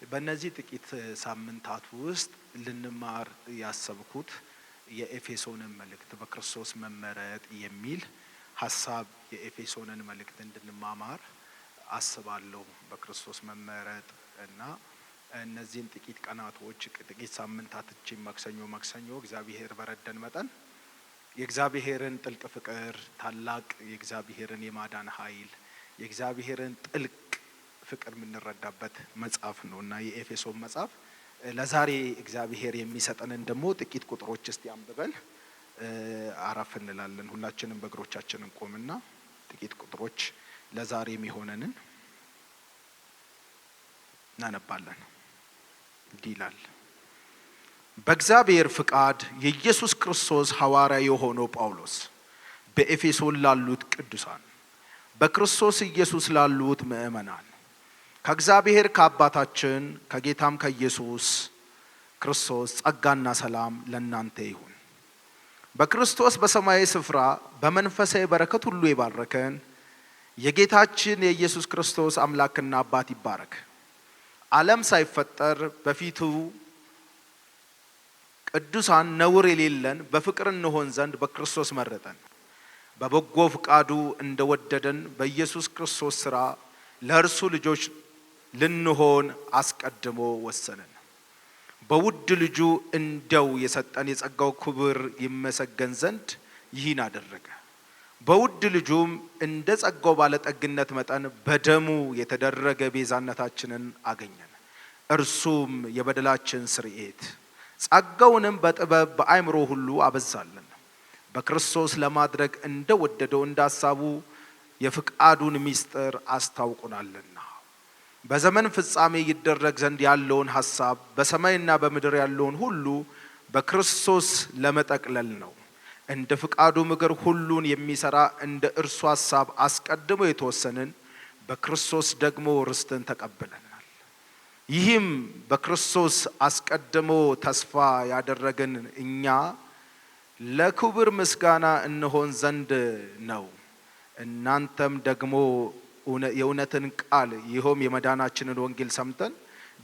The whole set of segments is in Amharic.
በእነዚህ ጥቂት ሳምንታት ውስጥ ልንማር ያሰብኩት የኤፌሶንን መልእክት በክርስቶስ መመረጥ የሚል ሐሳብ የኤፌሶንን መልእክት እንድንማማር አስባለሁ። በክርስቶስ መመረጥ እና እነዚህን ጥቂት ቀናቶች ጥቂት ሳምንታት ማክሰኞ እግዚአብሔር በረደን መጠን የእግዚአብሔርን ጥልቅ ፍቅር ታላቅ የእግዚአብሔርን የማዳን ኃይል የእግዚአብሔርን ጥልቅ ፍቅር የምንረዳበት መጽሐፍ ነውና የኤፌሶን መጽሐፍ ለዛሬ እግዚአብሔር የሚሰጠንን ደግሞ ጥቂት ቁጥሮች እስቲ አንብበን አረፍ እንላለን። ሁላችንም በእግሮቻችን እንቆምና ጥቂት ቁጥሮች ለዛሬ የሚሆነንን እናነባለን። እንዲህ ይላል። በእግዚአብሔር ፍቃድ የኢየሱስ ክርስቶስ ሐዋርያ የሆነው ጳውሎስ በኤፌሶን ላሉት ቅዱሳን በክርስቶስ ኢየሱስ ላሉት ምእመናን ከእግዚአብሔር ከአባታችን ከጌታም ከኢየሱስ ክርስቶስ ጸጋና ሰላም ለእናንተ ይሁን። በክርስቶስ በሰማያዊ ስፍራ በመንፈሳዊ በረከት ሁሉ የባረከን የጌታችን የኢየሱስ ክርስቶስ አምላክና አባት ይባረክ። ዓለም ሳይፈጠር በፊቱ ቅዱሳን ነውር የሌለን በፍቅር እንሆን ዘንድ በክርስቶስ መረጠን። በበጎ ፍቃዱ እንደወደደን በኢየሱስ ክርስቶስ ሥራ ለእርሱ ልጆች ልንሆን አስቀድሞ ወሰነን። በውድ ልጁ እንደው የሰጠን የጸጋው ክብር ይመሰገን ዘንድ ይህን አደረገ። በውድ ልጁም እንደ ጸጋው ባለጠግነት መጠን በደሙ የተደረገ ቤዛነታችንን አገኘን። እርሱም የበደላችን ስርየት፣ ጸጋውንም በጥበብ በአእምሮ ሁሉ አበዛልን። በክርስቶስ ለማድረግ እንደወደደው እንዳሳቡ የፍቃዱን ምስጢር አስታውቁናልና በዘመን ፍጻሜ ይደረግ ዘንድ ያለውን ሐሳብ በሰማይና በምድር ያለውን ሁሉ በክርስቶስ ለመጠቅለል ነው። እንደ ፍቃዱ ምክር ሁሉን የሚሰራ እንደ እርሱ ሐሳብ አስቀድሞ የተወሰንን በክርስቶስ ደግሞ ርስትን ተቀብለናል። ይህም በክርስቶስ አስቀድሞ ተስፋ ያደረግን እኛ ለክብር ምስጋና እንሆን ዘንድ ነው። እናንተም ደግሞ የእውነትን ቃል ይኸውም የመዳናችንን ወንጌል ሰምተን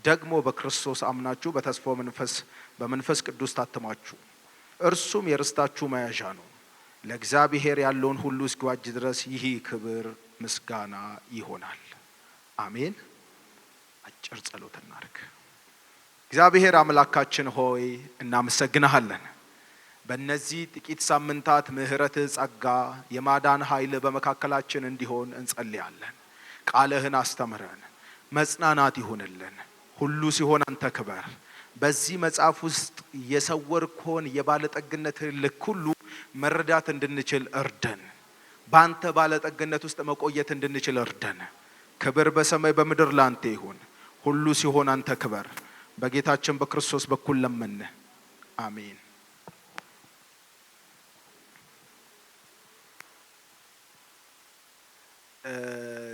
ደግሞ በክርስቶስ አምናችሁ በተስፋው መንፈስ በመንፈስ ቅዱስ ታትማችሁ እርሱም የርስታችሁ መያዣ ነው። ለእግዚአብሔር ያለውን ሁሉ እስኪዋጅ ድረስ ይህ ክብር ምስጋና ይሆናል። አሜን። አጭር ጸሎት እናድርግ። እግዚአብሔር አምላካችን ሆይ እናመሰግናለን። በእነዚህ ጥቂት ሳምንታት ምሕረት፣ ጸጋ፣ የማዳን ኃይል በመካከላችን እንዲሆን እንጸልያለን። ቃልህን አስተምረን፣ መጽናናት ይሁንልን። ሁሉ ሲሆን አንተ ክበር። በዚህ መጽሐፍ ውስጥ የሰወርከውን የባለጠግነትህን ልክ ሁሉ መረዳት እንድንችል እርደን። በአንተ ባለጠግነት ውስጥ መቆየት እንድንችል እርደን። ክብር በሰማይ በምድር ላንተ ይሁን። ሁሉ ሲሆን አንተ ክበር። በጌታችን በክርስቶስ በኩል ለምን። አሜን።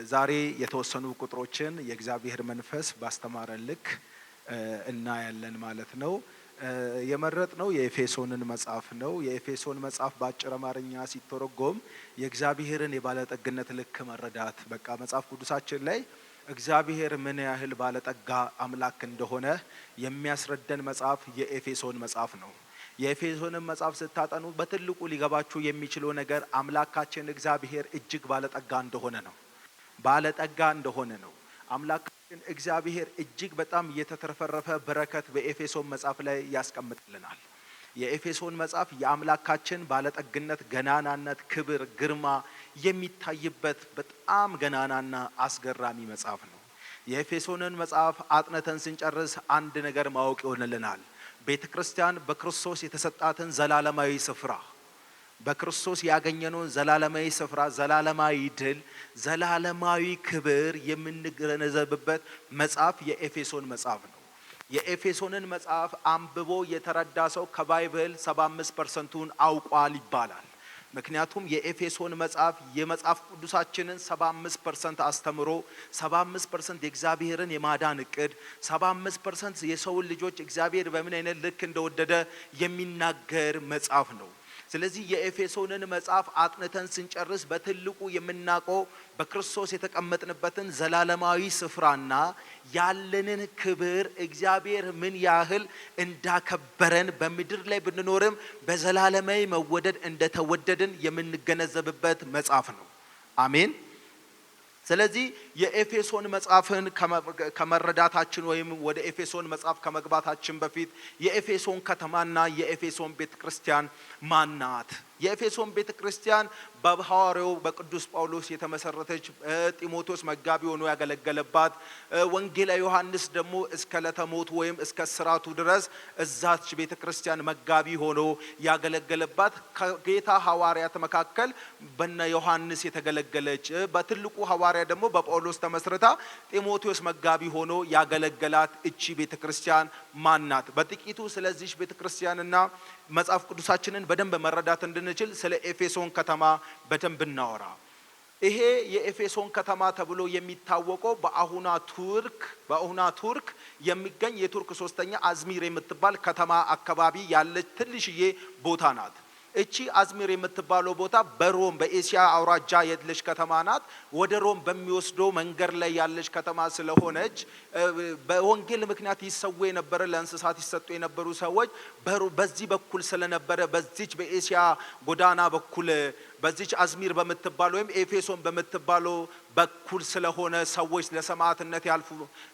ዛሬ የተወሰኑ ቁጥሮችን የእግዚአብሔር መንፈስ ባስተማረን ልክ እናያለን ማለት ነው። የመረጥነው የኤፌሶንን መጽሐፍ ነው። የኤፌሶን መጽሐፍ በአጭር አማርኛ ሲተረጎም የእግዚአብሔርን የባለጠግነት ልክ መረዳት። በቃ መጽሐፍ ቅዱሳችን ላይ እግዚአብሔር ምን ያህል ባለጠጋ አምላክ እንደሆነ የሚያስረዳን መጽሐፍ የኤፌሶን መጽሐፍ ነው። የኤፌሶንን መጽሐፍ ስታጠኑ በትልቁ ሊገባችሁ የሚችለው ነገር አምላካችን እግዚአብሔር እጅግ ባለጠጋ እንደሆነ ነው። ባለጠጋ እንደሆነ ነው። አምላካችን እግዚአብሔር እጅግ በጣም የተትረፈረፈ በረከት በኤፌሶን መጽሐፍ ላይ ያስቀምጥልናል። የኤፌሶን መጽሐፍ የአምላካችን ባለጠግነት፣ ገናናነት፣ ክብር፣ ግርማ የሚታይበት በጣም ገናናና አስገራሚ መጽሐፍ ነው። የኤፌሶንን መጽሐፍ አጥነተን ስንጨርስ አንድ ነገር ማወቅ ይሆንልናል። ቤተክርስቲያን በክርስቶስ የተሰጣትን ዘላለማዊ ስፍራ፣ በክርስቶስ ያገኘነውን ዘላለማዊ ስፍራ፣ ዘላለማዊ ድል፣ ዘላለማዊ ክብር የምንገነዘብበት መጽሐፍ የኤፌሶን መጽሐፍ ነው። የኤፌሶንን መጽሐፍ አንብቦ የተረዳ ሰው ከባይብል 75%ን አውቋል ይባላል። ምክንያቱም የኤፌሶን መጽሐፍ የመጽሐፍ ቅዱሳችንን 75% አስተምሮ 75% የእግዚአብሔርን የማዳን እቅድ 75% የሰውን ልጆች እግዚአብሔር በምን አይነት ልክ እንደወደደ የሚናገር መጽሐፍ ነው። ስለዚህ የኤፌሶንን መጽሐፍ አጥንተን ስንጨርስ በትልቁ የምናቀው በክርስቶስ የተቀመጥንበትን ዘላለማዊ ስፍራና ያለንን ክብር እግዚአብሔር ምን ያህል እንዳከበረን በምድር ላይ ብንኖርም በዘላለማዊ መወደድ እንደተወደድን የምንገነዘብበት መጽሐፍ ነው። አሜን። ስለዚህ የኤፌሶን መጽሐፍን ከመረዳታችን ወይም ወደ ኤፌሶን መጽሐፍ ከመግባታችን በፊት የኤፌሶን ከተማና የኤፌሶን ቤተክርስቲያን ማናት? የኤፌሶን ቤተክርስቲያን በሐዋርያው በቅዱስ ጳውሎስ የተመሰረተች ጢሞቴዎስ መጋቢ ሆኖ ያገለገለባት ወንጌላዊ ዮሐንስ ደግሞ እስከ ለተሞት ወይም እስከ ስራቱ ድረስ እዛች ቤተክርስቲያን መጋቢ ሆኖ ያገለገለባት ከጌታ ሐዋርያት መካከል በነ ዮሐንስ የተገለገለች በትልቁ ሐዋርያ ደግሞ በጳውሎስ ተመስርታ ጢሞቴዎስ መጋቢ ሆኖ ያገለገላት እቺ ቤተክርስቲያን ማናት? በጥቂቱ ስለዚህ ቤተክርስቲያንና መጽሐፍ ቅዱሳችንን በደንብ መረዳት እንድንችል ስለ ኤፌሶን ከተማ በደንብ እናወራ። ይሄ የኤፌሶን ከተማ ተብሎ የሚታወቀው በአሁኗ ቱርክ የሚገኝ የቱርክ ሶስተኛ አዝሚር የምትባል ከተማ አካባቢ ያለች ትንሽዬ ቦታ ናት። እቺ አዝሚር የምትባለው ቦታ በሮም በኤሲያ አውራጃ ያለች ከተማ ናት። ወደ ሮም በሚወስደው መንገድ ላይ ያለች ከተማ ስለሆነች በወንጌል ምክንያት ይሰው የነበረ ለእንስሳት ይሰጡ የነበሩ ሰዎች በዚህ በኩል ስለነበረ በዚች በኤሲያ ጎዳና በኩል በዚች አዝሚር በምትባለው ወይም ኤፌሶን በምትባለው በኩል ስለሆነ ሰዎች ለሰማዕትነት ያልፉ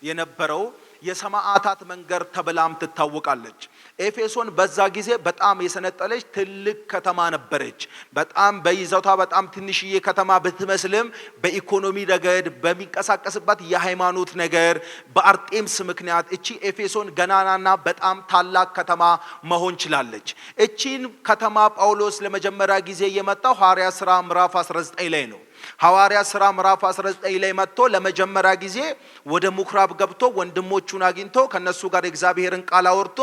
የነበረው የሰማዕታት መንገድ ተብላም ትታወቃለች። ኤፌሶን በዛ ጊዜ በጣም የሰነጠለች ትልቅ ከተማ ነበረች። በጣም በይዘቷ በጣም ትንሽዬ ከተማ ብትመስልም በኢኮኖሚ ረገድ በሚንቀሳቀስባት የሃይማኖት ነገር በአርጤምስ ምክንያት እቺ ኤፌሶን ገናናና በጣም ታላቅ ከተማ መሆን ችላለች። እቺን ከተማ ጳውሎስ ለመጀመሪያ ጊዜ የመጣው ሐዋርያት ሥራ ምዕራፍ 19 ላይ ነው። ሐዋርያት ሥራ ምዕራፍ 19 ላይ መጥቶ ለመጀመሪያ ጊዜ ወደ ምኩራብ ገብቶ ወንድሞቹን አግኝቶ ከነሱ ጋር የእግዚአብሔርን ቃል አወርቶ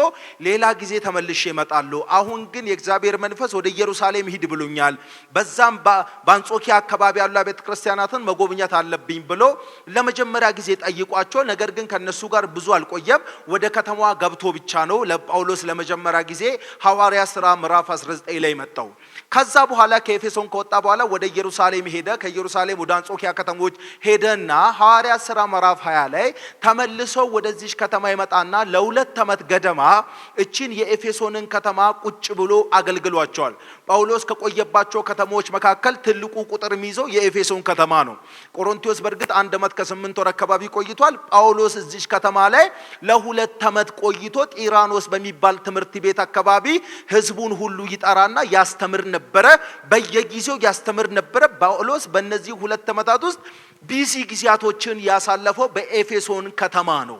ሌላ ጊዜ ተመልሼ እመጣለሁ፣ አሁን ግን የእግዚአብሔር መንፈስ ወደ ኢየሩሳሌም ሂድ ብሎኛል፣ በዛም በአንጾኪያ አካባቢ ያሉ ቤተክርስቲያናትን መጎብኘት አለብኝ ብሎ ለመጀመሪያ ጊዜ ጠይቋቸው፣ ነገር ግን ከነሱ ጋር ብዙ አልቆየም። ወደ ከተማዋ ገብቶ ብቻ ነው ለጳውሎስ ለመጀመሪያ ጊዜ ሐዋርያት ሥራ ምዕራፍ 19 ላይ መጣው። ከዛ በኋላ ከኤፌሶን ከወጣ በኋላ ወደ ኢየሩሳሌም ሄደ። ከኢየሩሳሌም ወደ አንጾኪያ ከተሞች ሄደና ሐዋርያት ሥራ ምዕራፍ 20 ላይ ተመልሶ ወደዚህ ከተማ ይመጣና ለ2 ዓመት ገደማ እቺን የኤፌሶንን ከተማ ቁጭ ብሎ አገልግሏቸዋል። ጳውሎስ ከቆየባቸው ከተሞች መካከል ትልቁ ቁጥር የሚይዘው የኤፌሶን ከተማ ነው። ቆሮንቶስ በርግጥ 1 ዓመት ከ8 ወር አካባቢ ቆይቷል። ጳውሎስ እዚህ ከተማ ላይ ለ2 ዓመት ቆይቶ ጢራኖስ በሚባል ትምህርት ቤት አካባቢ ህዝቡን ሁሉ ይጠራና ያስተምር ነበረ። በየጊዜው ያስተምር ነበረ። ጳውሎስ በእነዚህ 2 ዓመታት ውስጥ ቢዚ ጊዜያቶችን ያሳለፈው በኤፌሶን ከተማ ነው።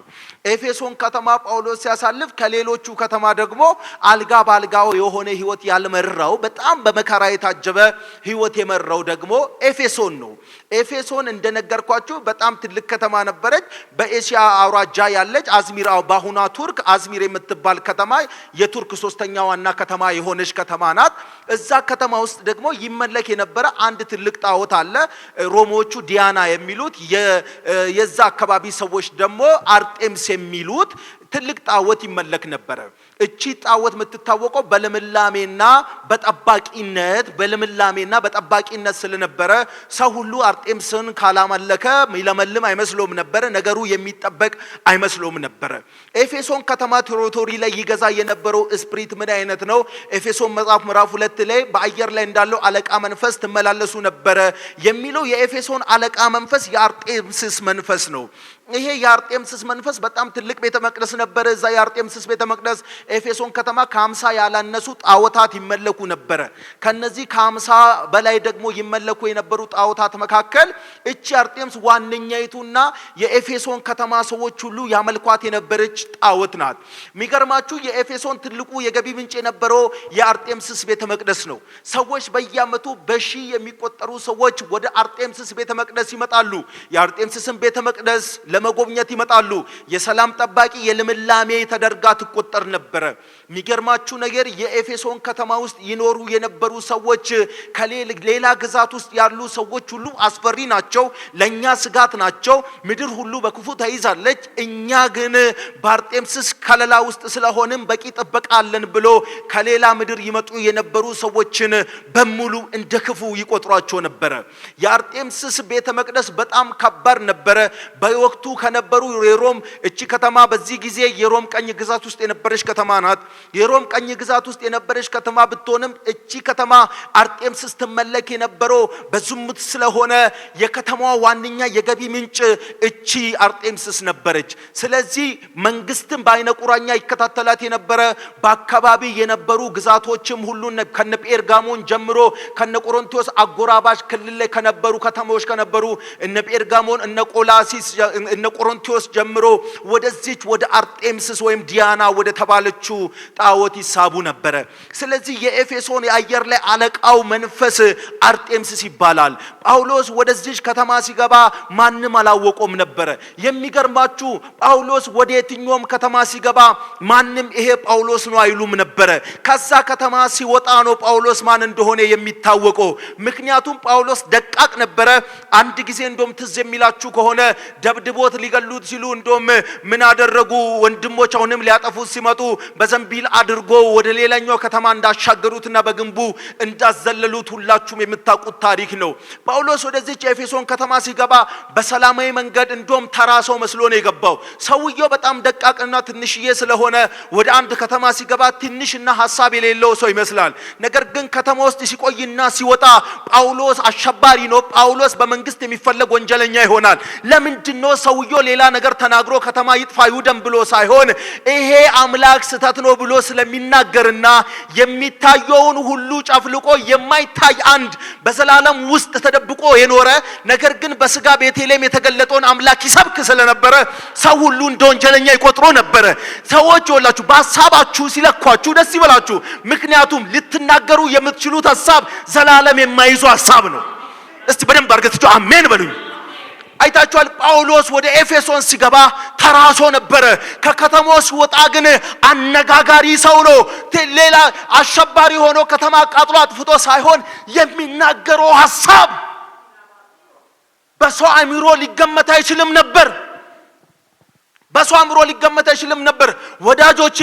ኤፌሶን ከተማ ጳውሎስ ሲያሳልፍ ከሌሎቹ ከተማ ደግሞ አልጋ ባልጋው የሆነ ህይወት ያልመራው በጣም በመከራ የታጀበ ህይወት የመራው ደግሞ ኤፌሶን ነው። ኤፌሶን እንደነገርኳችሁ በጣም ትልቅ ከተማ ነበረች። በኤሲያ አውራጃ ያለች አዝሚር በአሁኗ ቱርክ አዝሚር የምትባል ከተማ የቱርክ ሶስተኛ ዋና ከተማ የሆነች ከተማ ናት። እዛ ከተማ ውስጥ ደግሞ ይመለክ የነበረ አንድ ትልቅ ጣዖት አለ። ሮሞቹ ዲያና የሚሉት የዛ አካባቢ ሰዎች ደግሞ አርጤምስ የሚሉት ትልቅ ጣዖት ይመለክ ነበረ። እቺ ጣዖት የምትታወቀው በልምላሜና በጠባቂነት ስለነበረ ሰው ሁሉ አርጤምስን ካላመለከ ይለመልም አይመስሎም ነበር። ነገሩ የሚጠበቅ አይመስሎም ነበር። ኤፌሶን ከተማ ቴሪቶሪ ላይ ይገዛ የነበረው ስፒሪት ምን አይነት ነው? ኤፌሶን መጽሐፍ ምዕራፍ 2 ላይ በአየር ላይ እንዳለው አለቃ መንፈስ ትመላለሱ ነበር የሚለው የኤፌሶን አለቃ መንፈስ የአርጤምስስ መንፈስ ነው። ይሄ የአርጤምስስ መንፈስ በጣም ትልቅ ቤተ መቅደስ ነበር። እዛ የአርጤምስስ ቤተ መቅደስ ኤፌሶን ከተማ ከ50 ያላነሱ ጣዖታት ይመለኩ ነበር። ከነዚህ ከ50 በላይ ደግሞ ይመለኩ የነበሩ ጣዖታት መካከል እቺ አርጤምስ ዋነኛይቱና የኤፌሶን ከተማ ሰዎች ሁሉ ያመልኳት የነበረች ጣዖት ናት። የሚገርማችሁ የኤፌሶን ትልቁ የገቢ ምንጭ የነበረው የአርጤምስስ ቤተ መቅደስ ነው። ሰዎች በየዓመቱ በሺህ የሚቆጠሩ ሰዎች ወደ አርጤምስስ ቤተ መቅደስ ይመጣሉ። የአርጤምስስን ቤተ መቅደስ ለመጎብኘት ይመጣሉ። የሰላም ጠባቂ የልምላሜ ተደርጋ ትቆጠር ነበር። የሚገርማችሁ ነገር የኤፌሶን ከተማ ውስጥ ይኖሩ የነበሩ ሰዎች ከሌላ ግዛት ውስጥ ያሉ ሰዎች ሁሉ አስፈሪ ናቸው፣ ለኛ ስጋት ናቸው። ምድር ሁሉ በክፉ ተይዛለች። እኛ ግን በአርጤምስስ ከለላ ውስጥ ስለሆነም በቂ ጥበቃለን ብሎ ከሌላ ምድር ይመጡ የነበሩ ሰዎችን በሙሉ እንደ ክፉ ይቆጥሯቸው ነበር። የአርጤምስስ ቤተ መቅደስ በጣም ከባድ ነበር። በወቅቱ ከነበሩ የሮም እቺ ከተማ በዚህ ጊዜ የሮም ቀኝ ግዛት ውስጥ የነበረች ከተማ ናት። የሮም ቀኝ ግዛት ውስጥ የነበረች ከተማ ብትሆንም እቺ ከተማ አርጤምስስ ትመለክ የነበረው በዝሙት ስለሆነ የከተማዋ ዋነኛ የገቢ ምንጭ እቺ አርጤምስስ ነበረች። ስለዚህ መንግስትን በአይነ ቁራኛ ይከታተላት የነበረ በአካባቢ የነበሩ ግዛቶችም ሁሉ ከነ ጴርጋሞን ጀምሮ ከነ ቆሮንቶስ አጎራባሽ ክልል ላይ ከነበሩ ከተማዎች ከነበሩ እነ ጴርጋሞን እነ ቆላሲስ እነ ቆሮንቶስ ጀምሮ ወደዚህ ወደ አርጤምስስ ወይም ዲያና ወደ ተባለችው ጣዖት ይሳቡ ነበር። ስለዚህ የኤፌሶን የአየር ላይ አለቃው መንፈስ አርጤምስስ ይባላል። ጳውሎስ ወደዚህ ከተማ ሲገባ ማንም አላወቀውም ነበር። የሚገርማችሁ ጳውሎስ ወደ የትኛውም ከተማ ሲገባ ማንም ይሄ ጳውሎስ ነው አይሉም ነበር። ከዛ ከተማ ሲወጣ ነው ጳውሎስ ማን እንደሆነ የሚታወቀው። ምክንያቱም ጳውሎስ ደቃቅ ነበር። አንድ ጊዜ እንደውም ትዝ የሚላችሁ ከሆነ ደብድቦት ሊገሉት ሲሉ እንደውም ምን አደረጉ? ወንድሞች አሁንም ሊያጠፉት ሲመጡ በዘንቢል አድርጎ ወደ ሌላኛው ከተማ እንዳሻገሩትና በግንቡ እንዳዘለሉት ሁላችሁም የምታውቁት ታሪክ ነው። ጳውሎስ ወደዚህ ኤፌሶን ከተማ ሲገባ በሰላማዊ መንገድ እንደውም ተራ ሰው መስሎ ነው የገባው። ሰውየው በጣም ደቃቅና ትንሽዬ ስለሆነ ወደ አንድ ከተማ ሲገባ ትንሽና ሐሳብ የሌለው ሰው ይመስላል። ነገር ግን ከተማ ውስጥ ሲቆይና ሲወጣ ጳውሎስ አሸባሪ ነው፣ ጳውሎስ በመንግስት የሚፈለግ ወንጀለኛ ይሆናል። ለምንድነው ሰውየው ሌላ ነገር ተናግሮ ከተማ ይጥፋ ይውደም ብሎ ሳይሆን ይሄ አምላክ ስተት ነው ብሎ ስለሚናገርና የሚታየውን ሁሉ ጨፍልቆ የማይታይ አንድ በዘላለም ውስጥ ተደብቆ የኖረ ነገር ግን በስጋ ቤተልሔም የተገለጠውን አምላክ ይሰብክ ስለነበረ ሰው ሁሉ እንደ ወንጀለኛ ይቆጥሮ ነበር። ሰዎች ይወላችሁ በሐሳባችሁ ሲለኳችሁ ደስ ይበላችሁ። ምክንያቱም ልትናገሩ የምትችሉት ሐሳብ ዘላለም የማይዙ ሐሳብ ነው። እስቲ በደንብ አድርጋችሁ አሜን በሉኝ። አይታችኋል። ጳውሎስ ወደ ኤፌሶን ሲገባ ተራሶ ነበር። ከከተማው ሲወጣ ግን አነጋጋሪ ሰው ነው። ሌላ አሸባሪ ሆኖ ከተማ አቃጥሎ አጥፍቶ ሳይሆን የሚናገረው ሐሳብ በሰው አእምሮ ሊገመት አይችልም ነበር። በሰው አእምሮ ሊገመት አይችልም ነበር። ወዳጆቼ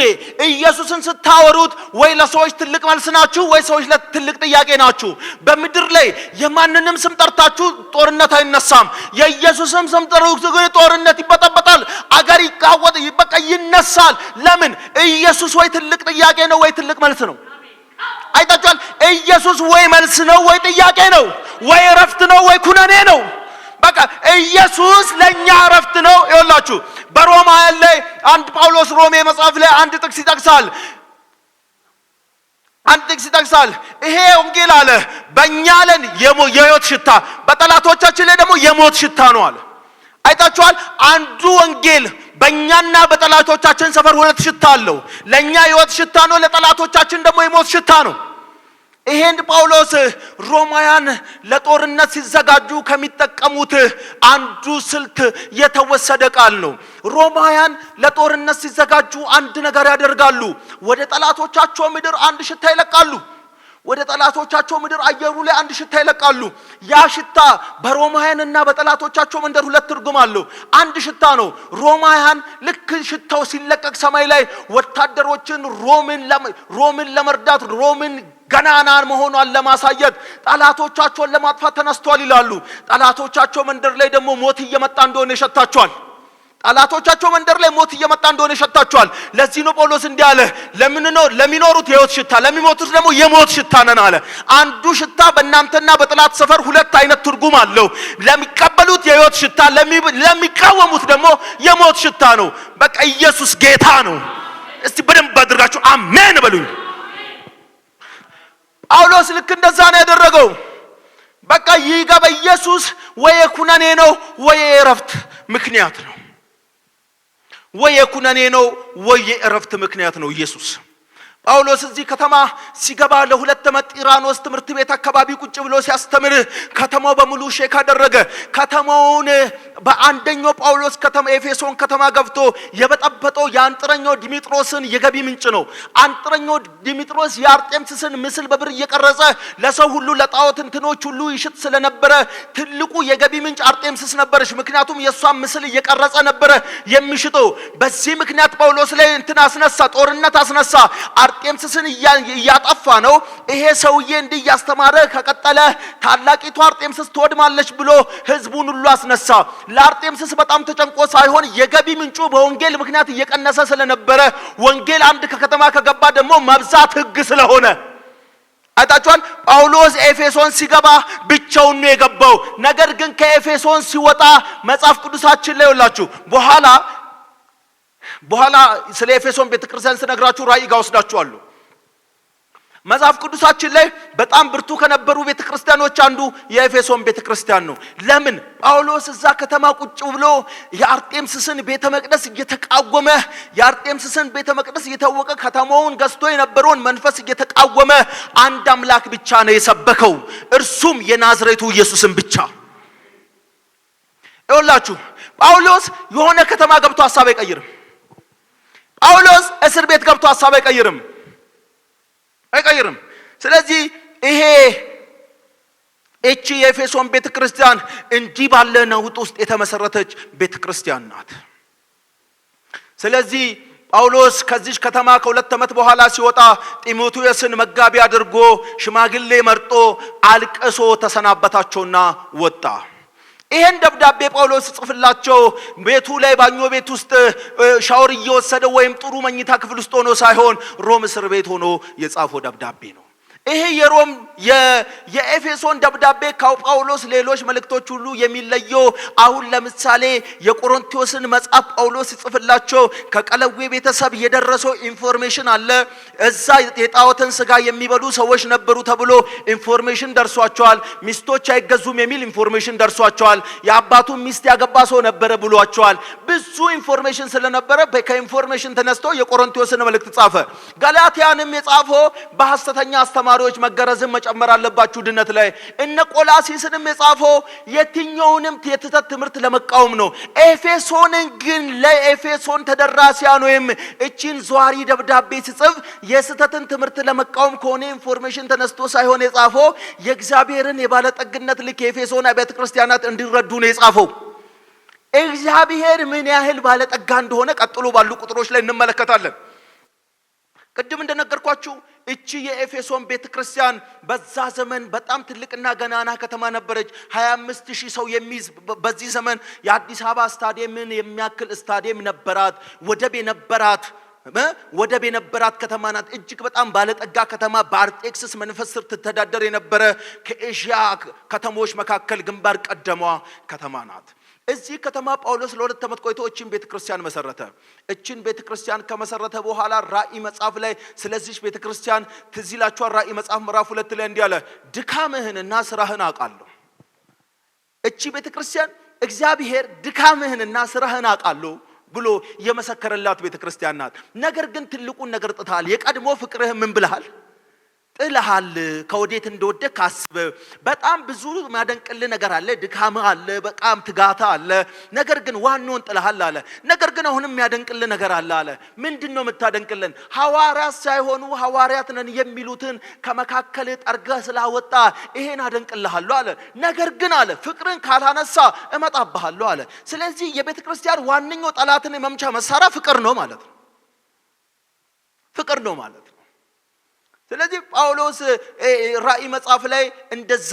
ኢየሱስን ስታወሩት ወይ ለሰዎች ትልቅ መልስ ናችሁ ወይ ሰዎች ለትልቅ ጥያቄ ናችሁ። በምድር ላይ የማንንም ስም ጠርታችሁ ጦርነት አይነሳም። የኢየሱስም ስም ጠርታችሁ ግን ጦርነት ይበጠበጣል፣ አገር ይቃወጥ፣ በቃ ይነሳል። ለምን? ኢየሱስ ወይ ትልቅ ጥያቄ ነው ወይ ትልቅ መልስ ነው። አይታችኋል። ኢየሱስ ወይ መልስ ነው ወይ ጥያቄ ነው፣ ወይ እረፍት ነው ወይ ኩነኔ ነው። በቃ ኢየሱስ ለኛ እረፍት ነው። ይኸውላችሁ በሮማውያን ላይ አንድ ጳውሎስ ሮሜ መጽሐፍ ላይ አንድ ጥቅስ ይጠቅሳል። ይሄ ወንጌል አለ በእኛ ላይ የሕይወት ሽታ በጠላቶቻችን ላይ ደግሞ የሞት ሽታ ነው አለ። አይታችኋል። አንዱ ወንጌል በእኛና በጠላቶቻችን ሰፈር ሁለት ሽታ አለው። ለኛ የሕይወት ሽታ ነው፣ ለጠላቶቻችን ደግሞ የሞት ሽታ ነው። ይሄን ጳውሎስ ሮማውያን ለጦርነት ሲዘጋጁ ከሚጠቀሙት አንዱ ስልት የተወሰደ ቃል ነው። ሮማውያን ለጦርነት ሲዘጋጁ አንድ ነገር ያደርጋሉ። ወደ ጠላቶቻቸው ምድር አንድ ሽታ ይለቃሉ። ወደ ጠላቶቻቸው ምድር አየሩ ላይ አንድ ሽታ ይለቃሉ። ያ ሽታ በሮማውያንና በጠላቶቻቸው መንደር ሁለት ትርጉም አለው። አንድ ሽታ ነው። ሮማውያን ልክ ሽታው ሲለቀቅ ሰማይ ላይ ወታደሮችን ሮምን ለመርዳት ሮምን ገናና መሆኗን ለማሳየት ጠላቶቻቸውን ለማጥፋት ተነስተዋል ይላሉ። ጠላቶቻቸው መንደር ላይ ደግሞ ሞት እየመጣ እንደሆነ ይሸታቸዋል። ጠላቶቻቸው መንደር ላይ ሞት እየመጣ እንደሆነ ይሸታቸዋል። ለዚህ ነው ጳውሎስ እንዲህ አለ፣ ለሚኖሩት የሕይወት ሽታ ለሚሞቱት ደግሞ የሞት ሽታ ነን አለ። አንዱ ሽታ በእናንተና በጠላት ሰፈር ሁለት አይነት ትርጉም አለው። ለሚቀበሉት የሕይወት ሽታ፣ ለሚቃወሙት ደግሞ የሞት ሽታ ነው። በቃ ኢየሱስ ጌታ ነው። እስቲ በደንብ አድርጋችሁ አሜን በሉኝ። ጳውሎስ ልክ እንደዛ ነው ያደረገው። በቃ ይገባ ኢየሱስ ወይ ኩነኔ ነው ወይ እረፍት ምክንያት ነው። ወይ ኩነኔ ነው ወይ እረፍት ምክንያት ነው ኢየሱስ። ጳውሎስ እዚህ ከተማ ሲገባ ለሁለት ዓመት ጢራኖስ ትምህርት ቤት አካባቢ ቁጭ ብሎ ሲያስተምር ከተማው በሙሉ ሼክ አደረገ። ከተማውን በአንደኛው ጳውሎስ ከተማ ኤፌሶን ከተማ ገብቶ የበጠበጠው የአንጥረኛው ዲሜጥሮስን የገቢ ምንጭ ነው። አንጥረኛው ዲሜጥሮስ የአርጤምስስን ምስል በብር እየቀረጸ ለሰው ሁሉ ለጣዖት እንትኖች ሁሉ ይሽጥ ስለነበረ ትልቁ የገቢ ምንጭ አርጤምስስ ነበረች። ምክንያቱም የሷን ምስል እየቀረጸ ነበረ የሚሽጠው። በዚህ ምክንያት ጳውሎስ ላይ አስነሳ፣ ጦርነት አስነሳ። አርጤምስስን እያጠፋ ነው። ይሄ ሰውዬ እንዲህ ያስተማረ ከቀጠለ ታላቂቷ አርጤምስስ ትወድማለች ብሎ ህዝቡን ሁሉ አስነሳ። ለአርጤምስስ በጣም ተጨንቆ ሳይሆን የገቢ ምንጩ በወንጌል ምክንያት እየቀነሰ ስለነበረ ወንጌል አንድ ከከተማ ከገባ ደግሞ መብዛት ህግ ስለሆነ አይታችኋል። ጳውሎስ ኤፌሶን ሲገባ ብቻውን ነው የገባው። ነገር ግን ከኤፌሶን ሲወጣ መጽሐፍ ቅዱሳችን ላይ ወላችሁ በኋላ ስለ ኤፌሶን ቤተክርስቲያን ስነግራችሁ ራእይ ጋር ወስዳችኋለሁ። መጽሐፍ ቅዱሳችን ላይ በጣም ብርቱ ከነበሩ ቤተክርስቲያኖች አንዱ የኤፌሶን ቤተክርስቲያን ነው። ለምን? ጳውሎስ እዛ ከተማ ቁጭ ብሎ የአርጤምስስን ቤተ መቅደስ እየተቃወመ የአርጤምስስን ቤተ መቅደስ እየታወቀ ከተማውን ገዝቶ የነበረውን መንፈስ እየተቃወመ አንድ አምላክ ብቻ ነው የሰበከው፣ እርሱም የናዝሬቱ ኢየሱስን ብቻ። ይኸውላችሁ ጳውሎስ የሆነ ከተማ ገብቶ ሐሳብ አይቀይርም። ጳውሎስ እስር ቤት ገብቶ ሐሳብ አይቀይርም። ስለዚህ እቺ የኤፌሶን ቤተክርስቲያን እንዲህ ባለ ነውጥ ውስጥ የተመሰረተች ቤተክርስቲያን ናት። ስለዚህ ጳውሎስ ከዚህ ከተማ ከሁለት ዓመት በኋላ ሲወጣ ጢሞቴዎስን መጋቢ አድርጎ ሽማግሌ መርጦ አልቅሶ ተሰናበታቸውና ወጣ። ይሄን ደብዳቤ ጳውሎስ ጽፍላቸው ቤቱ ላይ ባኞ ቤት ውስጥ ሻወር እየወሰደ ወይም ጥሩ መኝታ ክፍል ውስጥ ሆኖ ሳይሆን ሮም እስር ቤት ሆኖ የጻፈው ደብዳቤ ነው። ይሄ የሮም የኤፌሶን ደብዳቤ ከጳውሎስ ሌሎች መልእክቶች ሁሉ የሚለየው አሁን ለምሳሌ የቆሮንቶስን መጽሐፍ ጳውሎስ ይጽፍላቸው ከቀለዌ ቤተሰብ የደረሰው ኢንፎርሜሽን አለ። እዛ የጣዖትን ስጋ የሚበሉ ሰዎች ነበሩ ተብሎ ኢንፎርሜሽን ደርሷቸዋል። ሚስቶች አይገዙም የሚል ኢንፎርሜሽን ደርሷቸዋል። የአባቱ ሚስት ያገባ ሰው ነበረ ብሏቸዋል። ብዙ ኢንፎርሜሽን ስለነበረ ከኢንፎርሜሽን ተነስቶ የቆሮንቶስን መልእክት ጻፈ። ገላትያንም የጻፈው በሐሰተኛ አስተማሪዎች መገረዝን መጨመር አለባችሁ ድነት ላይ። እነ ቆላሲስንም የጻፈው የትኛውንም የትተት ትምህርት ለመቃወም ነው። ኤፌሶንን ግን ለኤፌሶን ተደራሲያን ወይም እቺን ዟሪ ደብዳቤ ሲጽፍ የስተትን ትምህርት ለመቃወም ከሆነ ኢንፎርሜሽን ተነስቶ ሳይሆን የጻፈው የእግዚአብሔርን የባለጠግነት ልክ የኤፌሶን አብያተ ክርስቲያናት እንዲረዱ ነው የጻፈው። እግዚአብሔር ምን ያህል ባለጠጋ እንደሆነ ቀጥሎ ባሉ ቁጥሮች ላይ እንመለከታለን። ቅድም እንደነገርኳችሁ እቺ የኤፌሶን ቤተክርስቲያን በዛ ዘመን በጣም ትልቅና ገናና ከተማ ነበረች። 25000 ሰው የሚይዝ በዚህ ዘመን የአዲስ አበባ ስታዲየምን የሚያክል ስታዲየም ነበራት። ወደብ የነበራት ከተማ ናት። እጅግ በጣም ባለጠጋ ከተማ፣ በአርጤክስስ መንፈስ ስር ትተዳደር የነበረ ከኤዥያ ከተሞች መካከል ግንባር ቀደሟ ከተማ ናት። እዚህ ከተማ ጳውሎስ ለሁለት ዓመት ቆይቶ እቺን ቤተክርስቲያን መሰረተ። እቺን ቤተክርስቲያን ከመሰረተ በኋላ ራእይ መጽሐፍ ላይ ስለዚህ ቤተክርስቲያን ትዝ ይላችኋል። ራእይ መጽሐፍ ምዕራፍ 2 ላይ እንዲህ አለ፣ ድካምህንና ስራህን አውቃለሁ። እቺ ቤተክርስቲያን እግዚአብሔር ድካምህንና ስራህን አውቃለሁ ብሎ የመሰከረላት ቤተክርስቲያን ናት። ነገር ግን ትልቁን ነገር ጥተሃል። የቀድሞ ፍቅርህ ምን ብለሃል? ጥለሃል። ከወዴት እንደወደክ አስብ። በጣም ብዙ ማደንቅልህ ነገር አለ፣ ድካም አለ፣ በጣም ትጋታ አለ። ነገር ግን ዋናውን ጥለሃል አለ። ነገር ግን አሁንም የሚያደንቅልህ ነገር አለ። ምንድነው የምታደንቅልን? ሐዋርያት ሳይሆኑ ሐዋርያት ነን የሚሉትን ከመካከል ጠርገህ ስላወጣ ይሄን አደንቅልሃለሁ አለ። ነገር ግን አለ ፍቅርን ካላነሳ እመጣብሃለሁ አለ። ስለዚህ የቤተ ክርስቲያን ዋነኛው ጠላትን የመምቻ መሳሪያ ፍቅር ነው ማለት ነው። ስለዚህ ጳውሎስ ራእይ መጽሐፍ ላይ እንደዛ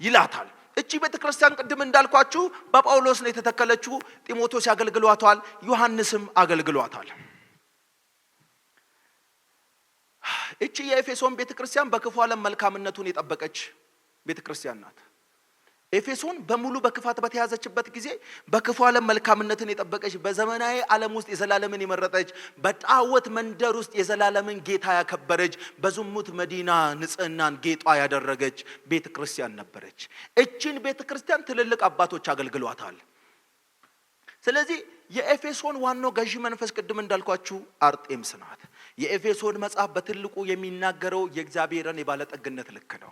ይላታል። እቺ ቤተክርስቲያን ቅድም እንዳልኳችሁ በጳውሎስ ነው የተተከለችው። ጢሞቴዎስ ያገልግሏታል፣ ዮሐንስም አገልግሏታል። እቺ የኤፌሶን ቤተክርስቲያን በክፉ ዓለም መልካምነቱን የጠበቀች ቤተክርስቲያን ናት። ኤፌሶን በሙሉ በክፋት በተያዘችበት ጊዜ በክፉ ዓለም መልካምነትን የጠበቀች፣ በዘመናዊ ዓለም ውስጥ የዘላለምን የመረጠች፣ በጣዖት መንደር ውስጥ የዘላለምን ጌታ ያከበረች፣ በዝሙት መዲና ንጽህናን ጌጧ ያደረገች ቤተክርስቲያን ነበረች። እቺን ቤተክርስቲያን ትልልቅ አባቶች አገልግሏታል። ስለዚህ የኤፌሶን ዋናው ገዢ መንፈስ ቅድም እንዳልኳችሁ አርጤምስ ናት። የኤፌሶን መጽሐፍ በትልቁ የሚናገረው የእግዚአብሔርን የባለጠግነት ልክ ነው።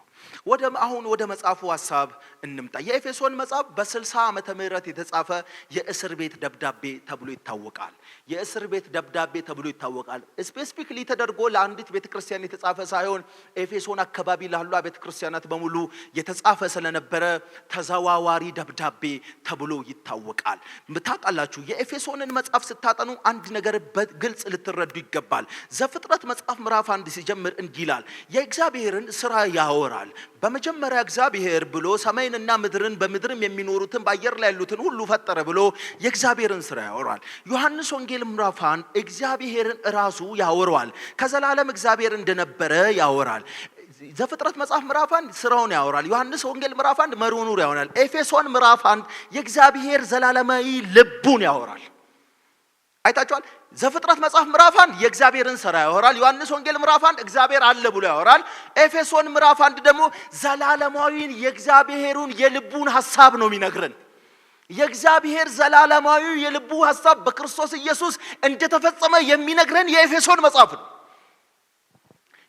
አሁን ወደ መጽሐፉ ሐሳብ እንምጣ። የኤፌሶን መጽሐፍ በ60 ዓመተ ምህረት የተጻፈ የእስር ቤት ደብዳቤ ተብሎ ይታወቃል። የእስር ቤት ደብዳቤ ተብሎ ይታወቃል። ስፔሲፊክሊ ተደርጎ ለአንዲት ቤተክርስቲያን የተጻፈ ሳይሆን ኤፌሶን አካባቢ ላሉ ቤተክርስቲያናት በሙሉ የተጻፈ ስለነበረ ተዘዋዋሪ ደብዳቤ ተብሎ ይታወቃል። ታውቃላችሁ፣ የኤፌሶንን መጽሐፍ ስታጠኑ አንድ ነገር በግልጽ ልትረዱ ይገባል። ዘፍጥረት መጽሐፍ ምዕራፍ 1 ሲጀምር እንዲህ ይላል፣ የእግዚአብሔርን ሥራ ያወራል። በመጀመሪያ እግዚአብሔር ብሎ ሰማይንና ምድርን በምድርም የሚኖሩትን በአየር ላይ ያሉትን ሁሉ ፈጠረ ብሎ የእግዚአብሔርን ሥራ ያወራል። ዮሐንስ ወንጌል ምዕራፍ 1 እግዚአብሔርን ራሱ ያወራል። ከዘላለም እግዚአብሔር እንደነበረ ያወራል። ዘፍጥረት መጽሐፍ ምዕራፍ 1 ስራውን ያወራል። ዮሐንስ ወንጌል ምዕራፍ 1 መሪውን ያወራል። ኤፌሶን ምዕራፍ 1 የእግዚአብሔር ዘላለማዊ ልቡን ያወራል። አይታችኋል። ዘፍጥረት መጽሐፍ ምዕራፍ 1 የእግዚአብሔርን ሥራ ያወራል። ዮሐንስ ወንጌል ምዕራፍ 1 እግዚአብሔር አለ ብሎ ያወራል። ኤፌሶን ምዕራፍ 1 ደግሞ ዘላለማዊን የእግዚአብሔሩን የልቡን ሐሳብ ነው የሚነግረን። የእግዚአብሔር ዘላለማዊ የልቡ ሐሳብ በክርስቶስ ኢየሱስ እንደተፈጸመ የሚነግረን የኤፌሶን መጽሐፍ ነው።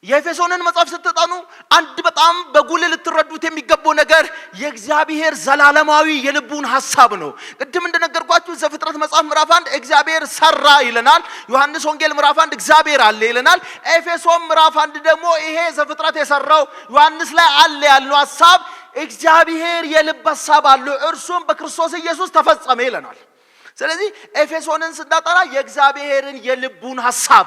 የኤፌሶንን መጽሐፍ ስትጠኑ አንድ በጣም በጉልህ ልትረዱት የሚገባው ነገር የእግዚአብሔር ዘላለማዊ የልቡን ሐሳብ ነው። ቅድም እንደነገርኳችሁ ዘፍጥረት መጽሐፍ ምዕራፍ 1 እግዚአብሔር ሰራ ይለናል። ዮሐንስ ወንጌል ምዕራፍ 1 እግዚአብሔር አለ ይለናል። ኤፌሶን ምዕራፍ 1 ደግሞ ይሄ ዘፍጥረት የሰራው ዮሐንስ ላይ አለ ያለው ሐሳብ እግዚአብሔር የልብ ሐሳብ አለው፣ እርሱም በክርስቶስ ኢየሱስ ተፈጸመ ይለናል። ስለዚህ ኤፌሶንን ስናጠና የእግዚአብሔርን የልቡን ሐሳብ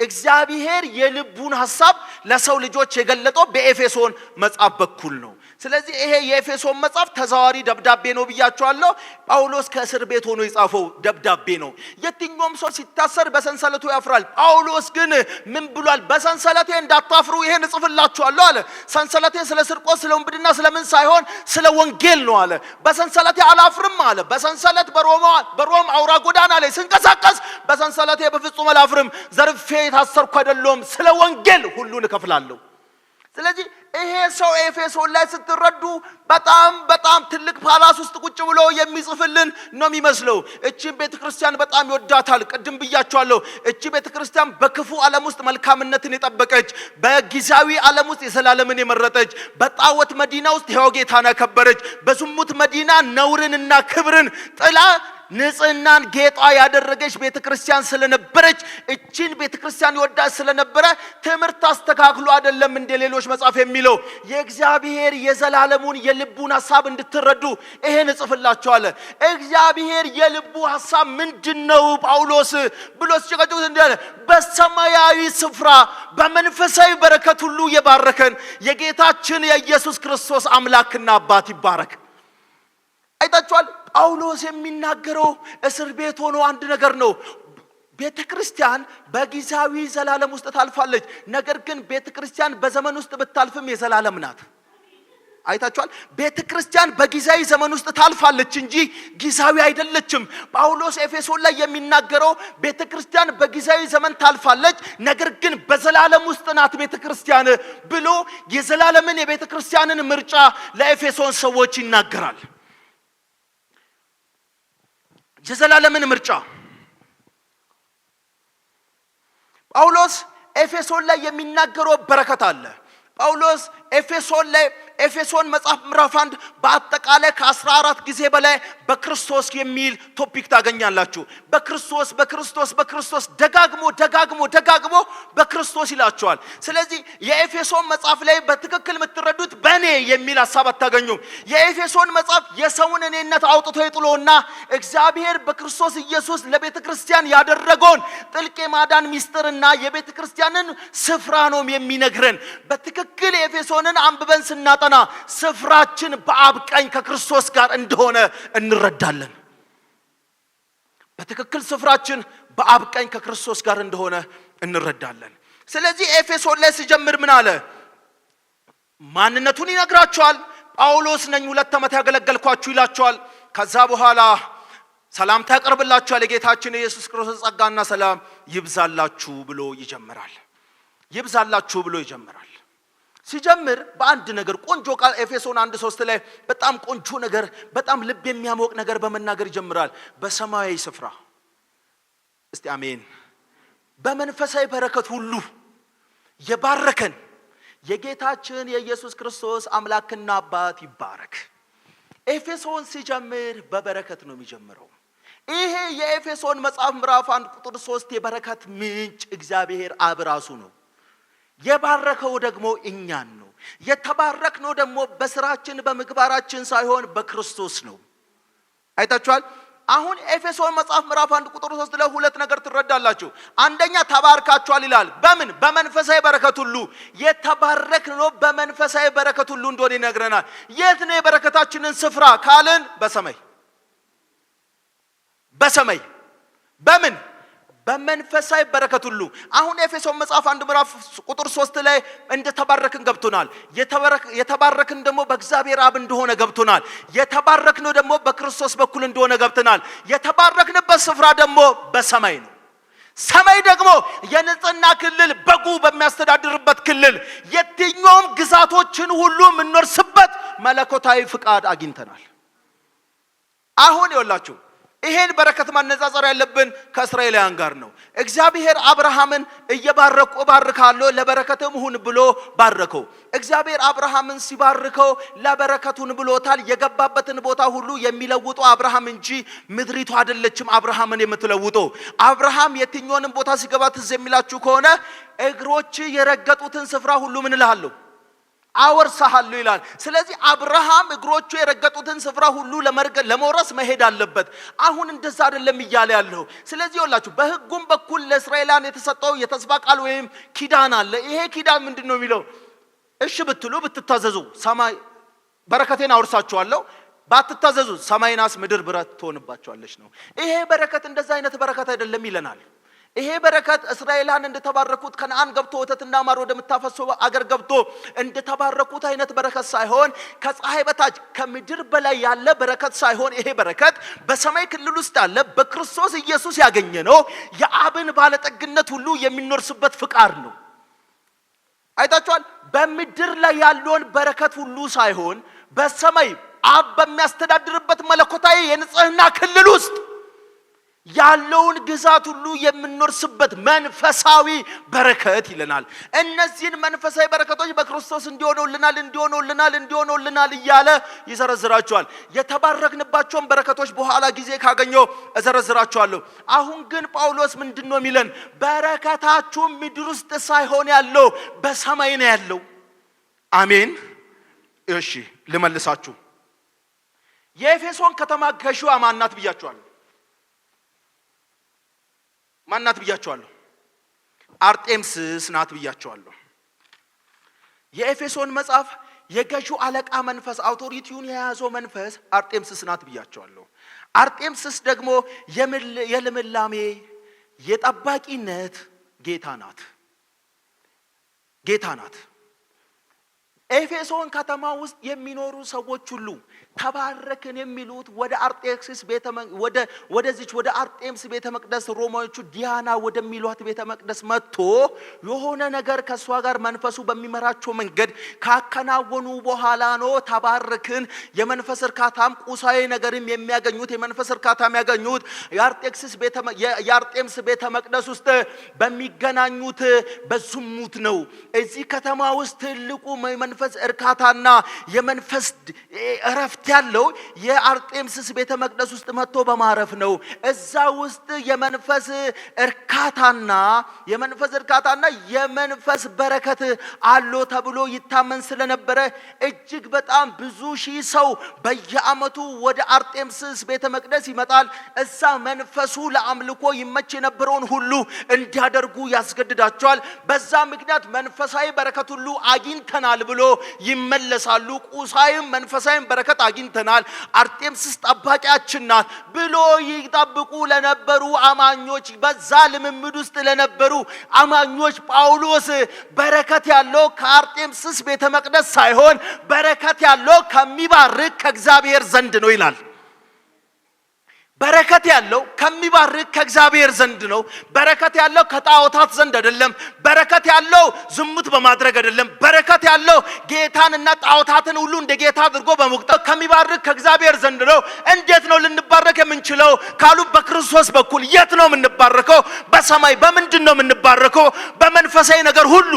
እግዚአብሔር የልቡን ሐሳብ ለሰው ልጆች የገለጠው በኤፌሶን መጽሐፍ በኩል ነው። ስለዚህ ይሄ የኤፌሶን መጽሐፍ ተዛዋሪ ደብዳቤ ነው ብያቸዋለሁ። ጳውሎስ ከእስር ቤት ሆኖ የጻፈው ደብዳቤ ነው። የትኛውም ሰው ሲታሰር በሰንሰለቱ ያፍራል። ጳውሎስ ግን ምን ብሏል? በሰንሰለቴ እንዳታፍሩ ይሄን እጽፍላችኋለሁ አለ። ሰንሰለቴ ስለ ስርቆት፣ ስለ ወንብድና፣ ስለምን ሳይሆን ስለ ወንጌል ነው አለ። በሰንሰለቴ አላፍርም አለ። በሰንሰለት በሮም አውራ ጎዳና ላይ ስንቀሳቀስ በሰንሰለቴ በፍጹም አላፍርም። ዘርፌ ታሰርኩ አይደለም፣ ስለ ወንጌል ሁሉን እከፍላለሁ። ስለዚህ ይሄ ሰው ኤፌሶን ላይ ስትረዱ በጣም ትልቅ ፓላስ ውስጥ ቁጭ ብሎ የሚጽፍልን ነው የሚመስለው። እቺ ቤተክርስቲያን በጣም ይወዳታል። ቅድም ብያቸዋለሁ። እቺ ቤተክርስቲያን በክፉ ዓለም ውስጥ መልካምነትን የጠበቀች፣ በጊዜያዊ ዓለም ውስጥ የዘላለምን የመረጠች፣ በጣዖት መዲና ውስጥ ሕያው ጌታን ያከበረች፣ በዝሙት መዲና ነውርንና ክብርን ጥላ ንጽህናን ጌጧ ያደረገች ቤተክርስቲያን ስለነበረች እቺን ቤተክርስቲያን ይወዳት ስለነበረ ትምህርት አስተካክሎ አይደለም እንደ ሌሎች መጽሐፍ የሚለው የእግዚአብሔር የዘላለሙን የልቡን ሐሳብ እንድትረዱ ይሄን እጽፍላችኋለሁ። እግዚአብሔር የልቡ ሐሳብ ምንድነው ጳውሎስ ብሎ ሲጨቀጭቁት እንዳለ በሰማያዊ ስፍራ በመንፈሳዊ በረከት ሁሉ የባረከን የጌታችን የኢየሱስ ክርስቶስ አምላክና አባት ይባረክ። አይታችኋል። ጳውሎስ የሚናገረው እስር ቤት ሆኖ አንድ ነገር ነው። ቤተክርስቲያን በጊዜያዊ ዘላለም ውስጥ ታልፋለች። ነገር ግን ቤተክርስቲያን በዘመን ውስጥ ብታልፍም የዘላለም ናት። አይታችኋል። ቤተክርስቲያን በጊዜያዊ ዘመን ውስጥ ታልፋለች እንጂ ጊዜያዊ አይደለችም። ጳውሎስ ኤፌሶን ላይ የሚናገረው ቤተክርስቲያን በጊዜያዊ ዘመን ታልፋለች፣ ነገር ግን በዘላለም ውስጥ ናት ቤተክርስቲያን ብሎ የዘላለምን የቤተክርስቲያንን ምርጫ ለኤፌሶን ሰዎች ይናገራል። የዘላለምን ምርጫ ጳውሎስ ኤፌሶን ላይ የሚናገረው በረከት አለ። ጳውሎስ ኤፌሶን መጽሐፍ ምዕራፍ 1 በአጠቃላይ ከ14 ጊዜ በላይ በክርስቶስ የሚል ቶፒክ ታገኛላችሁ። በክርስቶስ ደጋግሞ በክርስቶስ ይላቸዋል። ስለዚህ የኤፌሶን መጽሐፍ ላይ በትክክል የምትረዱት በእኔ የሚል ሐሳብ አታገኙም። የኤፌሶን መጽሐፍ የሰውን እኔነት አውጥቶ ይጥሎና እግዚአብሔር በክርስቶስ ኢየሱስ ለቤተ ክርስቲያን ያደረገውን ጥልቅ የማዳን ሚስጥርና የቤተ ክርስቲያንን ስፍራ ነው የሚነግረን። በትክክል ኤፌሶንን አንብበን ስናጠና ስፍራችን በአብ ቀኝ ከክርስቶስ ጋር እንደሆነ እንረዳለን። በትክክል ስፍራችን በአብ ቀኝ ከክርስቶስ ጋር እንደሆነ እንረዳለን። ስለዚህ ኤፌሶን ላይ ሲጀምር ምን አለ? ማንነቱን ይነግራቸዋል። ጳውሎስ ነኝ 2 ዓመት ያገለገልኳችሁ ይላቸዋል። ከዛ በኋላ ሰላምታ ያቀርብላችኋል። የጌታችን የኢየሱስ ክርስቶስ ጸጋና ሰላም ይብዛላችሁ ብሎ ይጀምራል። ሲጀምር በአንድ ነገር ቆንጆ ቃል ኤፌሶን 1:3 ላይ በጣም ቆንጆ ነገር፣ በጣም ልብ የሚያሞቅ ነገር በመናገር ይጀምራል። በሰማያዊ ስፍራ። እስቲ አሜን። በመንፈሳዊ በረከት ሁሉ የባረከን የጌታችን የኢየሱስ ክርስቶስ አምላክና አባት ይባረክ። ኤፌሶን ሲጀምር በበረከት ነው የሚጀምረው። ይሄ የኤፌሶን መጽሐፍ ምዕራፍ 1 ቁጥር 3 የበረከት ምንጭ እግዚአብሔር አብ ራሱ ነው። የባረከው ደግሞ እኛን ነው። የተባረክነው ደግሞ በስራችን በምግባራችን ሳይሆን በክርስቶስ ነው። አይታችኋል። አሁን ኤፌሶን መጽሐፍ ምዕራፍ 1 ቁጥር 3 ላይ ሁለት ነገር ትረዳላችሁ። አንደኛ ተባርካችኋል ይላል። በምን? በመንፈሳዊ በረከት ሁሉ። የተባረክነው በመንፈሳዊ በረከት ሁሉ እንደሆነ ይነግረናል። የት ነው የበረከታችንን ስፍራ ካልን? በሰማይ። በሰማይ በምን? በመንፈሳዊ በረከት ሁሉ። አሁን ኤፌሶን መጽሐፍ 1 ምዕራፍ ቁጥር 3 ላይ እንደተባረክን ገብቶናል። የተባረክን ደግሞ በእግዚአብሔር አብ እንደሆነ ገብቶናል። የተባረክነው ደግሞ በክርስቶስ በኩል እንደሆነ ገብቶናል። የተባረክንበት ስፍራ ደግሞ በሰማይ ነው። ሰማይ ደግሞ የንጽህና ክልል፣ በጉ በሚያስተዳድርበት ክልል፣ የትኛውም ግዛቶችን ሁሉ የምንወርስበት መለኮታዊ ፍቃድ አግኝተናል። አሁን ይኸውላችሁ ይሄን በረከት ማነጻጸር ያለብን ከእስራኤላውያን ጋር ነው። እግዚአብሔር አብርሃምን እየባረኩ ባርካለሁ ለበረከትም ሁን ብሎ ባረከው። እግዚአብሔር አብርሃምን ሲባርከው ለበረከቱን ብሎታል። የገባበትን ቦታ ሁሉ የሚለውጠው አብርሃም እንጂ ምድሪቱ አይደለችም አብርሃምን የምትለውጠው። አብርሃም የትኛውንም ቦታ ሲገባ ትዝ የሚላችሁ ከሆነ እግሮች የረገጡትን ስፍራ ሁሉ ምን እልሃለሁ አወርሳለሁ ይላል። ስለዚህ አብርሃም እግሮቹ የረገጡትን ስፍራ ሁሉ ለመውረስ መሄድ አለበት። አሁን እንደዛ አይደለም እያለ ያለው። ስለዚህ ይኸውላችሁ በሕጉም በኩል ለእስራኤላውያን የተሰጠው የተስፋ ቃል ወይም ኪዳን አለ። ይሄ ኪዳን ምንድነው የሚለው? እሺ ብትሉ ብትታዘዙ ሰማይ በረከቴን አወርሳችኋለሁ፣ ባትታዘዙ ሰማይ ናስ ምድር ብረት ትሆንባችኋለች ነው። ይሄ በረከት እንደዛ አይነት በረከት አይደለም ይለናል። ይሄ በረከት እስራኤላን እንደተባረኩት ከነዓን ገብቶ ወተትና ማር ወደምታፈሰው አገር ገብቶ እንደተባረኩት አይነት በረከት ሳይሆን ከፀሐይ በታች ከምድር በላይ ያለ በረከት ሳይሆን ይሄ በረከት በሰማይ ክልል ውስጥ ያለ በክርስቶስ ኢየሱስ ያገኘነው የአብን ባለጠግነት ሁሉ የሚኖርስበት ፍቃድ ነው። አይታችኋል። በምድር ላይ ያለውን በረከት ሁሉ ሳይሆን በሰማይ አብ በሚያስተዳድርበት መለኮታዊ የንጽህና ክልል ውስጥ ያለውን ግዛት ሁሉ የምንኖርስበት መንፈሳዊ በረከት ይለናል። እነዚህን መንፈሳዊ በረከቶች በክርስቶስ እንዲሆኑልናል እያለ ይዘረዝራቸዋል። የተባረክንባቸውን በረከቶች በኋላ ጊዜ ካገኘው እዘረዝራቸዋለሁ። አሁን ግን ጳውሎስ ምንድነው የሚለን? በረከታችሁ ምድር ውስጥ ሳይሆን ያለው በሰማይ ነው ያለው። አሜን። እሺ ልመልሳችሁ። የኤፌሶን ከተማ ገዢዋ ማናት ብያችኋለሁ? ማናት ብያችኋለሁ? አርጤምስስ ናት ብያችኋለሁ። የኤፌሶን መጽሐፍ የገዢው አለቃ መንፈስ አውቶሪቲውን የያዘው መንፈስ አርጤምስስ ናት ብያችኋለሁ። አርጤምስስ ደግሞ የልምላሜ የጠባቂነት ጌታ ናት። ኤፌሶን ከተማ ውስጥ የሚኖሩ ሰዎች ሁሉ ተባረክን የሚሉት ወደ አርጤምስ ቤተ መቅደስ ሮማዎቹ ዲያና ወደሚሏት ቤተ መቅደስ መጥቶ የሆነ ነገር ከሷ ጋር መንፈሱ በሚመራቸው መንገድ ካከናወኑ በኋላ ነው ተባረክን። የመንፈስ እርካታም ቁሳዊ ነገርም የሚያገኙት የመንፈስ እርካታም ያገኙት የአርጤምስ ቤተ መቅደስ ውስጥ በሚገናኙት በዝሙት ነው። እዚህ ከተማ ውስጥ ትልቁ የመንፈስ እርካታና የመንፈስ እረፍት ያለው የአርጤምስስ ቤተ መቅደስ ውስጥ መጥቶ በማረፍ ነው። እዛ ውስጥ የመንፈስ እርካታና የመንፈስ በረከት አሎ ተብሎ ይታመን ስለነበረ እጅግ በጣም ብዙ ሺህ ሰው በየዓመቱ ወደ አርጤምስስ ቤተ መቅደስ ይመጣል። እዛ መንፈሱ ለአምልኮ ይመች የነበረውን ሁሉ እንዲያደርጉ ያስገድዳቸዋል። በዛ ምክንያት መንፈሳዊ በረከት ሁሉ አግኝተናል ብሎ ይመለሳሉ። ቁሳዊም መንፈሳዊም በረከት አግኝተናል፣ አርጤምስስ ጠባቂያችን ናት ብሎ ይጠብቁ ለነበሩ አማኞች፣ በዛ ልምምድ ውስጥ ለነበሩ አማኞች ጳውሎስ በረከት ያለው ከአርጤምስስ ቤተ መቅደስ ሳይሆን በረከት ያለው ከሚባርክ ከእግዚአብሔር ዘንድ ነው ይላል። በረከት ያለው ከሚባርክ ከእግዚአብሔር ዘንድ ነው። በረከት ያለው ከጣዖታት ዘንድ አይደለም። በረከት ያለው ዝሙት በማድረግ አይደለም። በረከት ያለው ጌታንና ጣዖታትን ሁሉ እንደ ጌታ አድርጎ በመቁጠር ከሚባርክ ከእግዚአብሔር ዘንድ ነው። እንዴት ነው ልንባረክ የምንችለው ካሉ በክርስቶስ በኩል። የት ነው የምንባረከው? በሰማይ። በምንድን ነው የምንባረከው? በመንፈሳዊ ነገር ሁሉ።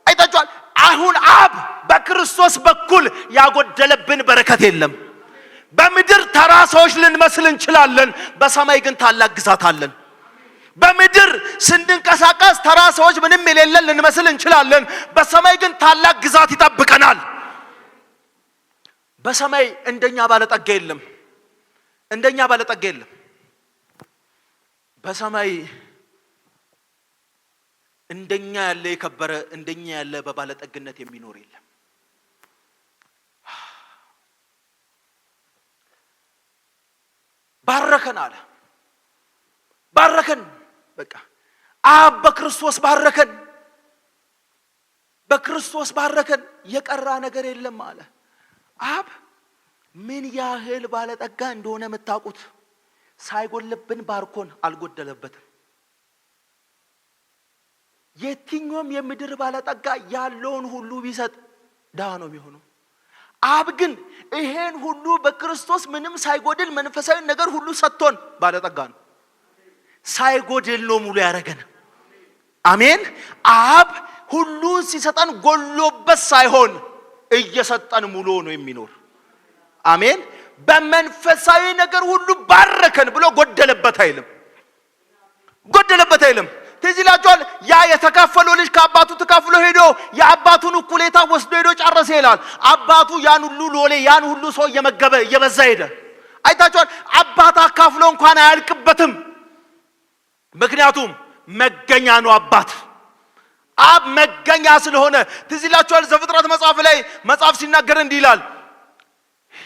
አይታችኋል። አሁን አብ በክርስቶስ በኩል ያጎደለብን በረከት የለም። በምድር ተራ ሰዎች ልንመስል እንችላለን፣ በሰማይ ግን ታላቅ ግዛት አለን። በምድር ስንንቀሳቀስ ተራ ሰዎች ምንም የሌለን ልንመስል እንችላለን፣ በሰማይ ግን ታላቅ ግዛት ይጠብቀናል። በሰማይ እንደኛ ባለጠጋ የለም፣ እንደኛ ባለጠጋ የለም። በሰማይ እንደኛ ያለ የከበረ እንደኛ ያለ በባለጠግነት የሚኖር የለም። ባረከን አለ። ባረከን። በቃ አብ በክርስቶስ ባረከን፣ በክርስቶስ ባረከን። የቀራ ነገር የለም አለ። አብ ምን ያህል ባለጠጋ እንደሆነ የምታውቁት፣ ሳይጎልብን ባርኮን አልጎደለበትም። የትኛውም የምድር ባለጠጋ ያለውን ሁሉ ቢሰጥ ድሃ ነው የሚሆነው። አብ ግን ይሄን ሁሉ በክርስቶስ ምንም ሳይጎድል መንፈሳዊ ነገር ሁሉ ሰጥቶን ባለጠጋ ነው። ሳይጎድል ነው ሙሉ ያደረገን። አሜን። አብ ሁሉን ሲሰጠን ጎሎበት ሳይሆን እየሰጠን ሙሉ ነው የሚኖር። አሜን። በመንፈሳዊ ነገር ሁሉ ባረከን ብሎ ጎደለበት አይልም፣ ጎደለበት አይልም። ትዝ ይላችኋል። ያ የተካፈለው ልጅ ከአባቱ ተካፍሎ ሄዶ የአባቱን እኩሌታ ወስዶ ሄዶ ጨረሰ ይላል። አባቱ ያን ሁሉ ሎሌ ያን ሁሉ ሰው እየመገበ እየበዛ ሄደ። አይታችኋል። አባት አካፍሎ እንኳን አያልቅበትም። ምክንያቱም መገኛ ነው አባት። አብ መገኛ ስለሆነ ትዝ ይላችኋል። ዘፍጥረት መጽሐፍ ላይ መጽሐፍ ሲናገር እንዲህ ይላል።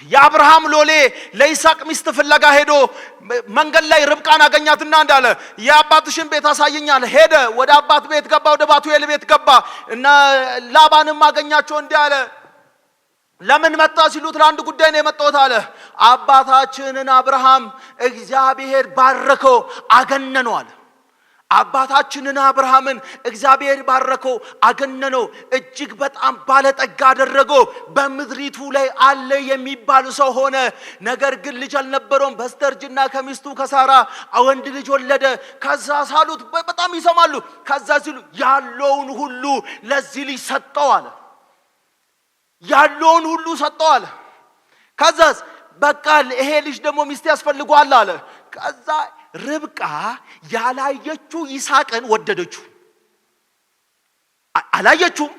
የአብርሃም ሎሌ ለይስሐቅ ሚስት ፍለጋ ሄዶ መንገድ ላይ ርብቃን አገኛትና እንዳለ የአባትሽን ቤት አሳየኛል። ሄደ። ወደ አባት ቤት ገባ፣ ወደ ባቱኤል ቤት ገባ እና ላባንም አገኛቸው። እንዲህ አለ፣ ለምን መጣ ሲሉት ለአንድ ጉዳይ ነው የመጣሁት አለ። አባታችንን አብርሃም እግዚአብሔር ባረከው አገነነው አለ። አባታችንን አብርሃምን እግዚአብሔር ባረከው አገነነው፣ እጅግ በጣም ባለጠጋ አደረገው። በምድሪቱ ላይ አለ የሚባል ሰው ሆነ። ነገር ግን ልጅ አልነበረውም። በስተርጅና ከሚስቱ ከሳራ ወንድ ልጅ ወለደ። ከዛ ሳሉት በጣም ይሰማሉ። ከዛ ሲሉ ያለውን ሁሉ ለዚህ ልጅ ሰጠው አለ። ያለውን ሁሉ ሰጠው አለ። ከዛስ በቃ ይሄ ልጅ ደግሞ ሚስት ያስፈልገዋል አለ። ከዛ ርብቃ ያላየችው ይስሐቅን ወደደችው። አላየችውም፣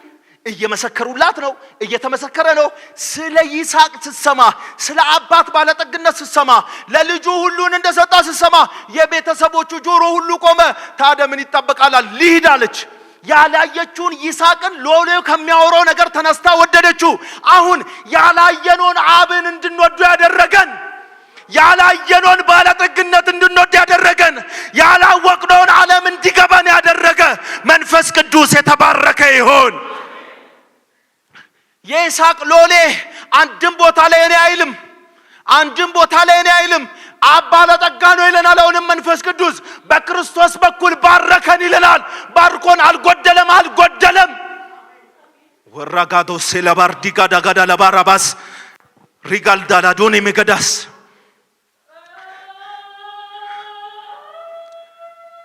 እየመሰከሩላት ነው፣ እየተመሰከረ ነው። ስለ ይስሐቅ ስትሰማ፣ ስለ አባት ባለጠግነት ስትሰማ፣ ለልጁ ሁሉን እንደሰጣ ስትሰማ የቤተሰቦቹ ጆሮ ሁሉ ቆመ። ታዲያ ምን ይጠበቃል? ልሂድ አለች። ያላየችውን ይስሐቅን ሎሌው ከሚያወራው ነገር ተነስታ ወደደችው። አሁን ያላየነውን አብን እንድንወዱ ያደረገን፣ ያላየነውን ባለጠግነት እንድንወድ ያደረገን፣ ያላወቅነውን ዓለም እንዲገባን ያደረገ መንፈስ ቅዱስ የተባረከ ይሁን። የይስሐቅ ሎሌ አንድም ቦታ ላይ እኔ አይልም፣ አንድም ቦታ ላይ እኔ አይልም። አብ ባለጠጋ ነው ይለናል። አሁንም መንፈስ ቅዱስ በክርስቶስ በኩል ባረከን ይለናል። ባርኮን አልጎደለም፣ አልጎደለም። ወራጋዶ ሴለባርዲጋ ዳጋዳ ለባራባስ ሪጋልዳላዶን የሚገዳስ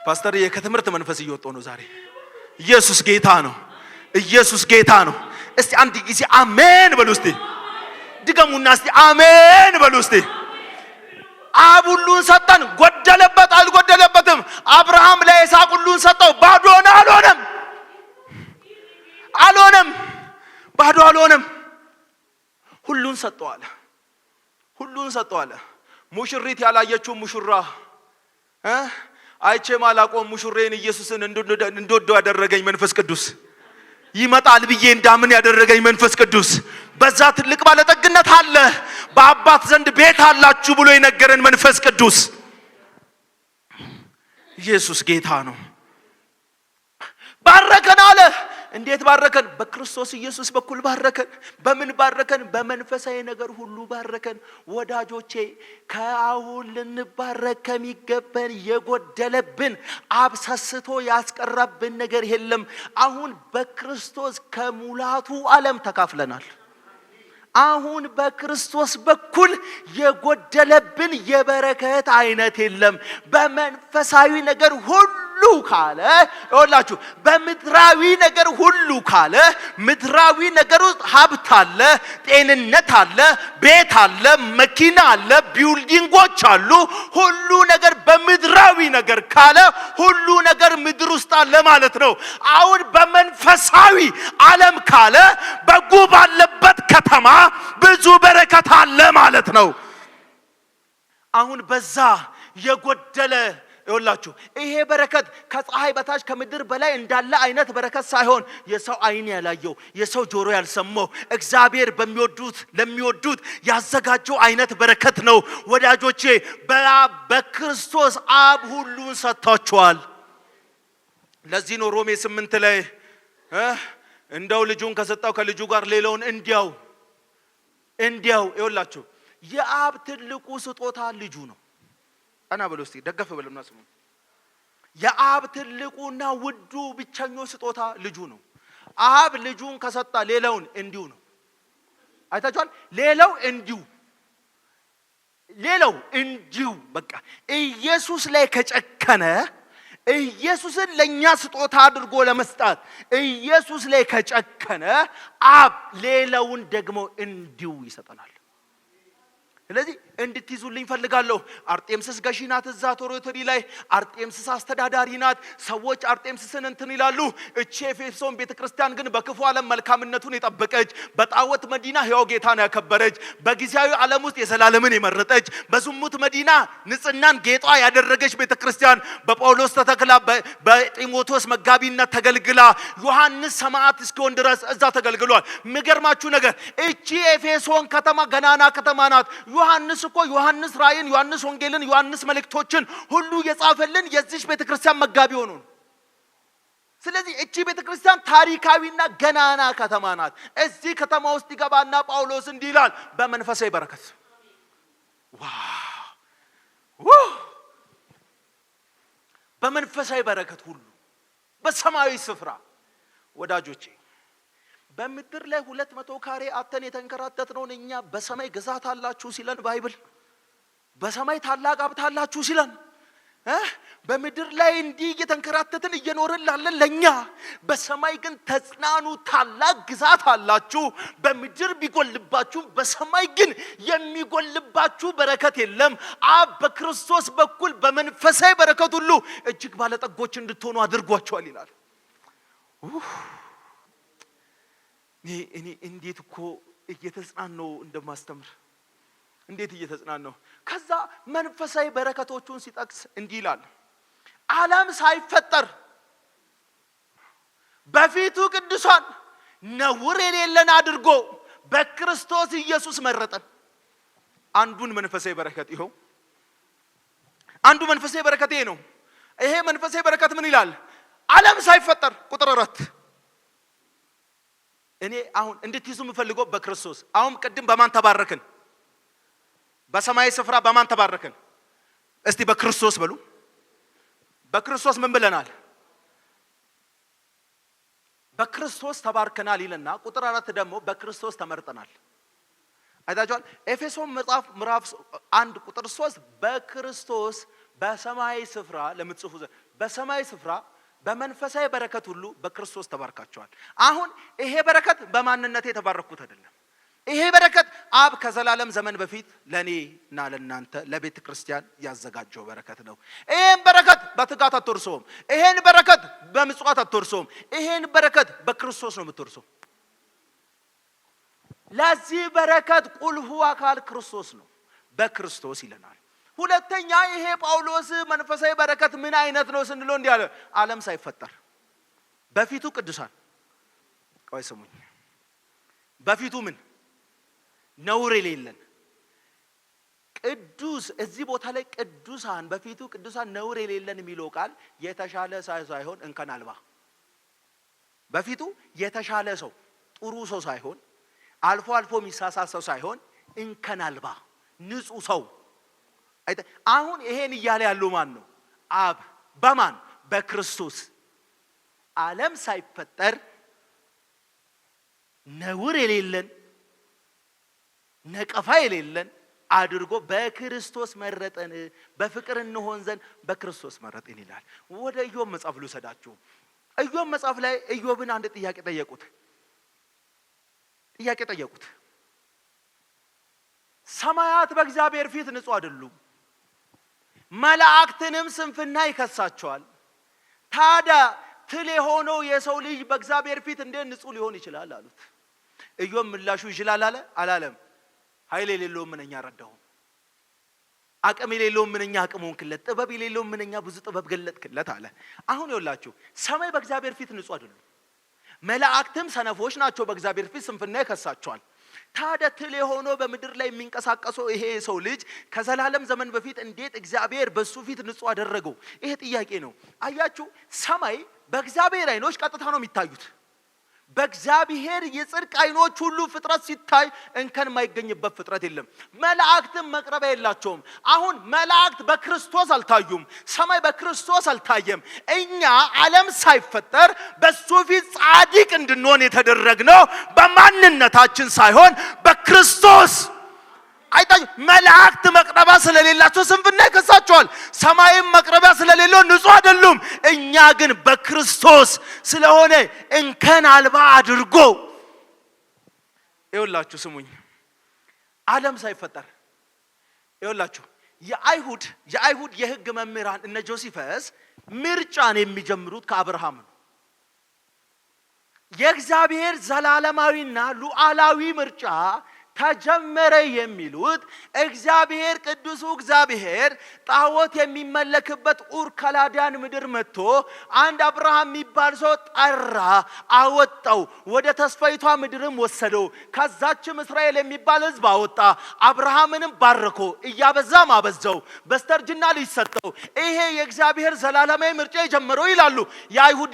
ፓስተር የከትምህርት መንፈስ እየወጣው ነው ዛሬ። ኢየሱስ ጌታ ነው፣ ኢየሱስ ጌታ ነው። እስቲ አንድ ጊዜ አሜን በሉ። እስቲ ድገሙና እስቲ አሜን በሉ። እስቲ አብ ሁሉን ሰጠን፣ ጎደለበት አልጎደለበትም። አብርሃም ለይስሐቅ ሁሉን ሰጠው፣ ባዶ ሆነ አልሆነም፣ አልሆነም፣ ባዶ አልሆነም። ሁሉን ሰጠው አለ፣ ሁሉን ሰጠው አለ። ሙሽሪት ያላየችው ሙሽራ አይቼ ማላቆም ሙሽሬን ኢየሱስን እንድወደው ያደረገኝ መንፈስ ቅዱስ፣ ይመጣል ብዬ እንዳምን ያደረገኝ መንፈስ ቅዱስ፣ በዛ ትልቅ ባለጠግነት አለ፣ በአባት ዘንድ ቤት አላችሁ ብሎ የነገረን መንፈስ ቅዱስ። ኢየሱስ ጌታ ነው። ባረከን አለ። እንዴት ባረከን? በክርስቶስ ኢየሱስ በኩል ባረከን። በምን ባረከን? በመንፈሳዊ ነገር ሁሉ ባረከን። ወዳጆቼ ከአሁን ልንባረክ ከሚገባን የጎደለብን አብሰስቶ ያስቀረብን ነገር የለም። አሁን በክርስቶስ ከሙላቱ ዓለም ተካፍለናል። አሁን በክርስቶስ በኩል የጎደለብን የበረከት አይነት የለም። በመንፈሳዊ ነገር ሁሉ ካለ ይኸውላችሁ፣ በምድራዊ ነገር ሁሉ ካለ ምድራዊ ነገር ውስጥ ሀብት አለ፣ ጤንነት አለ፣ ቤት አለ፣ መኪና አለ፣ ቢልዲንጎች አሉ። ሁሉ ነገር በምድራዊ ነገር ካለ ሁሉ ነገር ምድር ውስጥ አለ ማለት ነው። አሁን በመንፈሳዊ ዓለም ካለ በጉ ባለበት ከተማ ብዙ በረከት አለ ማለት ነው። አሁን በዛ የጎደለ ይኸውላችሁ፣ ይሄ በረከት ከፀሐይ በታች ከምድር በላይ እንዳለ አይነት በረከት ሳይሆን የሰው አይን ያላየው የሰው ጆሮ ያልሰማው እግዚአብሔር ለሚወዱት ያዘጋጀው አይነት በረከት ነው። ወዳጆቼ በክርስቶስ አብ ሁሉን ሰጥቷቸዋል። ለዚህ ነው ሮሜ 8 ላይ እንደው ልጁን ከሰጠው ከልጁ ጋር ሌላውን እንዲያው ይኸውላችሁ፣ የአብ ትልቁ ስጦታ ልጁ ነው። አና በሉ እስቲ ደገፍ በሉና ስሙ። የአብ ትልቁና ውዱ ብቸኛው ስጦታ ልጁ ነው። አብ ልጁን ከሰጣ ሌላውን እንዲሁ ነው። አይታችኋል? ሌላው እንዲሁ በቃ ኢየሱስ ላይ ከጨከነ፣ ኢየሱስን ለኛ ስጦታ አድርጎ ለመስጣት ኢየሱስ ላይ ከጨከነ አብ ሌላውን ደግሞ እንዲሁ ይሰጠናል። ስለዚህ እንድትይዙልኝ ፈልጋለሁ። አርጤምስስ ገዢ ናት እዛ ቶሮቶሪ ላይ። አርጤምስስ አስተዳዳሪ ናት። ሰዎች አርጤምስስን እንትን ይላሉ። እቺ ኤፌሶን ቤተክርስቲያን ግን በክፉ ዓለም መልካምነቱን የጠበቀች፣ በጣዖት መዲና ሕያው ጌታን ያከበረች፣ በጊዜያዊ ዓለም ውስጥ የዘላለምን የመረጠች፣ በዝሙት መዲና ንጽህናን ጌጧ ያደረገች ቤተክርስቲያን በጳውሎስ ተተክላ በጢሞቴዎስ መጋቢነት ተገልግላ ዮሐንስ ሰማዕት እስኪሆን ድረስ እዛ ተገልግሏል። የሚገርማችሁ ነገር እቺ ኤፌሶን ከተማ ገናና ከተማ ናት። ዮሐንስ ራእይን፣ ዮሐንስ ወንጌልን፣ ዮሐንስ መልእክቶችን ሁሉ የጻፈልን የዚህ ቤተክርስቲያን መጋቢ ሆኖ ነው። ስለዚህ እቺ ቤተክርስቲያን ታሪካዊና ገናና ከተማ ናት። እዚህ ከተማ ውስጥ ይገባና ጳውሎስ እንዲህ ይላል፣ በመንፈሳዊ በረከት በመንፈሳዊ በረከት ሁሉ በሰማያዊ ስፍራ። ወዳጆቼ በምድር ላይ 200 ካሬ አተን የተንከራተትነውን እኛ በሰማይ ግዛት አላችሁ ሲለን ባይብል፣ በሰማይ ታላቅ ሀብት አላችሁ ሲለን፣ በምድር ላይ እንዲህ እየተንከራተትን እየኖርን ላለን ለኛ በሰማይ ግን ተጽናኑ፣ ታላቅ ግዛት አላችሁ። በምድር ቢጎልባችሁ በሰማይ ግን የሚጎልባችሁ በረከት የለም። አብ በክርስቶስ በኩል በመንፈሳዊ በረከት ሁሉ እጅግ ባለጠጎች እንድትሆኑ አድርጓቸዋል ይላል። እኔ እንዴት እኮ እየተጽናናው እንደማስተምር እንዴት እየተጽናናው። ከዛ መንፈሳዊ በረከቶቹን ሲጠቅስ እንዲህ ይላል፣ ዓለም ሳይፈጠር በፊቱ ቅዱሳን ነውር የሌለን አድርጎ በክርስቶስ ኢየሱስ መረጠን። አንዱን መንፈሳዊ በረከት ይኸው፣ አንዱ መንፈሳዊ በረከት ይሄ ነው። ይሄ መንፈሳዊ በረከት ምን ይላል? ዓለም ሳይፈጠር ቁጥር 4 እኔ አሁን እንድትይዙ የምፈልገው በክርስቶስ። አሁን ቅድም በማን ተባረክን? በሰማይ ስፍራ በማን ተባረክን? እስቲ በክርስቶስ በሉ። በክርስቶስ ምን ብለናል? በክርስቶስ ተባርከናል ይልና ቁጥር 4 ደግሞ በክርስቶስ ተመርጠናል። አይታችኋል? ኤፌሶን መጽሐፍ ምዕራፍ 1 ቁጥር 3 በክርስቶስ በሰማይ ስፍራ ለምትጽፉ በሰማይ ስፍራ በመንፈሳዊ በረከት ሁሉ በክርስቶስ ተባርካቸዋል። አሁን ይሄ በረከት በማንነቴ የተባረኩት አይደለም። ይሄ በረከት አብ ከዘላለም ዘመን በፊት ለኔና ለናንተ ለቤተ ክርስቲያን ያዘጋጀው በረከት ነው። ይሄን በረከት በትጋት አትወርሶም። ይሄን በረከት በምጽዋት አትወርሶም። ይሄን በረከት በክርስቶስ ነው የምትወርሰው። ለዚህ በረከት ቁልፉ አካል ክርስቶስ ነው። በክርስቶስ ይለናል። ሁለተኛ ይሄ ጳውሎስ መንፈሳዊ በረከት ምን አይነት ነው ስንለው እንዲህ አለ፣ ዓለም ሳይፈጠር በፊቱ ቅዱሳን። ቆይ ስሙኝ፣ በፊቱ ምን ነውር የሌለን ቅዱስ። እዚህ ቦታ ላይ ቅዱሳን፣ በፊቱ ቅዱሳን ነውር የሌለን የሚለው ቃል የተሻለ ሳይሆን እንከን አልባ በፊቱ የተሻለ ሰው ጥሩ ሰው ሳይሆን አልፎ አልፎ የሚሳሳት ሰው ሳይሆን እንከን አልባ ንጹህ ሰው። አሁን ይሄን እያለ ያለው ማን ነው? አብ። በማን? በክርስቶስ። ዓለም ሳይፈጠር ነውር የሌለን ነቀፋ የሌለን አድርጎ በክርስቶስ መረጠን፣ በፍቅር እንሆን ዘንድ በክርስቶስ መረጠን ይላል። ወደ ኢዮብ መጽሐፍ ልውሰዳችሁ። ኢዮብ መጽሐፍ ላይ ኢዮብን አንድ ጥያቄ ጠየቁት። ሰማያት በእግዚአብሔር ፊት ንጹህ አይደሉም፣ መላእክትንም ስንፍና ይከሳቸዋል። ታዲያ ትል የሆነው የሰው ልጅ በእግዚአብሔር ፊት እንዴት ንጹህ ሊሆን ይችላል አሉት። ኢዮብ ምላሹ ይችላል አለ? አላለም። ኃይል የሌለው ምንኛ ረዳው፣ አቅም የሌለው ምንኛ አቅም ሆንክለት፣ ጥበብ የሌለው ምንኛ ብዙ ጥበብ ገለጥክለት አለ። አሁን ይኸውላችሁ ሰማይ በእግዚአብሔር ፊት ንጹህ አይደሉም፣ መላእክትም ሰነፎች ናቸው፣ በእግዚአብሔር ፊት ስንፍና ይከሳቸዋል። ታዲያ ትል የሆነው በምድር ላይ የሚንቀሳቀሰው ይሄ ሰው ልጅ ከዘላለም ዘመን በፊት እንዴት እግዚአብሔር በሱ ፊት ንጹህ አደረገው? ይሄ ጥያቄ ነው። አያችሁ ሰማይ በእግዚአብሔር አይኖች ቀጥታ ነው የሚታዩት። በእግዚአብሔር የጽድቅ አይኖች ሁሉ ፍጥረት ሲታይ እንከን የማይገኝበት ፍጥረት የለም። መላእክትም መቅረቢያ የላቸውም። አሁን መላእክት በክርስቶስ አልታዩም፣ ሰማይ በክርስቶስ አልታየም። እኛ ዓለም ሳይፈጠር በሱ ፊት ጻድቅ እንድንሆን የተደረግነው በማንነታችን ሳይሆን በክርስቶስ። አይታዩ መላእክት መቅረቢያ ስለሌላቸው ስንፍና ይከሳቸዋል። ሰማይም መቅረቢያ ስለሌለው ንጹህ አይደሉም። እኛ ግን በክርስቶስ ስለሆነ እንከን አልባ አድርጎ ይኸውላችሁ ስሙኝ፣ ዓለም ሳይፈጠር ይኸውላችሁ የአይሁድ የሕግ መምህራን እነ ጆሲፈስ ምርጫን የሚጀምሩት ከአብርሃም ነው። የእግዚአብሔር ዘላለማዊና ሉዓላዊ ምርጫ ተጀመረ የሚሉት እግዚአብሔር ቅዱሱ እግዚአብሔር ጣዖት የሚመለክበት ኡር ከላዳን ምድር መጥቶ አንድ አብርሃም የሚባል ሰው ጠራ፣ አወጣው፣ ወደ ተስፋይቷ ምድርም ወሰደው። ከዛችም እስራኤል የሚባል ሕዝብ አወጣ። አብርሃምንም ባረኮ፣ እያበዛም አበዛው፣ በስተርጅና ልጅ ሰጠው። ይሄ የእግዚአብሔር ዘላለማዊ ምርጫ የጀመረው ይላሉ የአይሁድ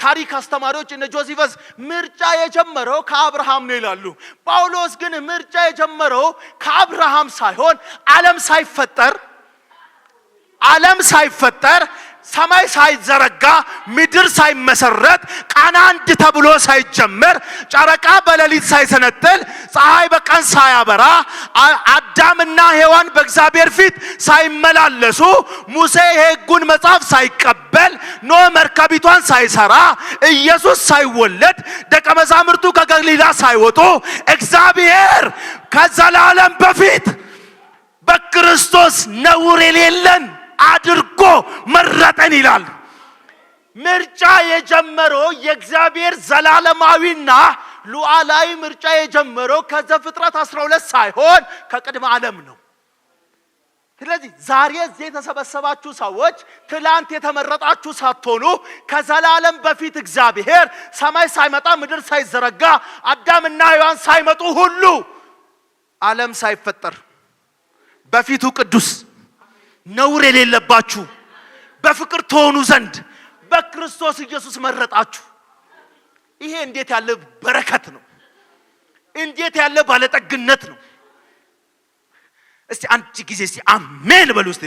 ታሪክ አስተማሪዎች እነ ጆሲፈስ ምርጫ የጀመረው ከአብርሃም ነው ይላሉ። ጳውሎስ ግን ምርጫ የጀመረው ከአብርሃም ሳይሆን ዓለም ሳይፈጠር ሰማይ ሳይዘረጋ ምድር ሳይመሰረት ቃና አንድ ተብሎ ሳይጀመር ጨረቃ በሌሊት ሳይሰነጥል ፀሐይ በቀን ሳያበራ አዳምና ሔዋን በእግዚአብሔር ፊት ሳይመላለሱ ሙሴ የሕጉን መጽሐፍ ሳይቀበል ኖህ መርከቢቷን ሳይሰራ ኢየሱስ ሳይወለድ ደቀ መዛሙርቱ ከገሊላ ሳይወጡ እግዚአብሔር ከዘላለም በፊት በክርስቶስ ነውር የሌለን አድርጎ መረጠን ይላል። ምርጫ የጀመረው የእግዚአብሔር ዘላለማዊና ሉዓላዊ ምርጫ የጀመረው ከዘፍጥረት 12 ሳይሆን ከቅድመ ዓለም ነው። ስለዚህ ዛሬ እዚህ የተሰበሰባችሁ ሰዎች ትላንት የተመረጣችሁ ሳትሆኑ ከዘላለም በፊት እግዚአብሔር ሰማይ ሳይመጣ ምድር ሳይዘረጋ አዳምና ሔዋን ሳይመጡ ሁሉ ዓለም ሳይፈጠር በፊቱ ቅዱስ ነውር የሌለባችሁ በፍቅር ትሆኑ ዘንድ በክርስቶስ ኢየሱስ መረጣችሁ። ይሄ እንዴት ያለ በረከት ነው! እንዴት ያለ ባለጠግነት ነው! እስቲ አንድ ጊዜ እስቲ አሜን በሉ። እስቲ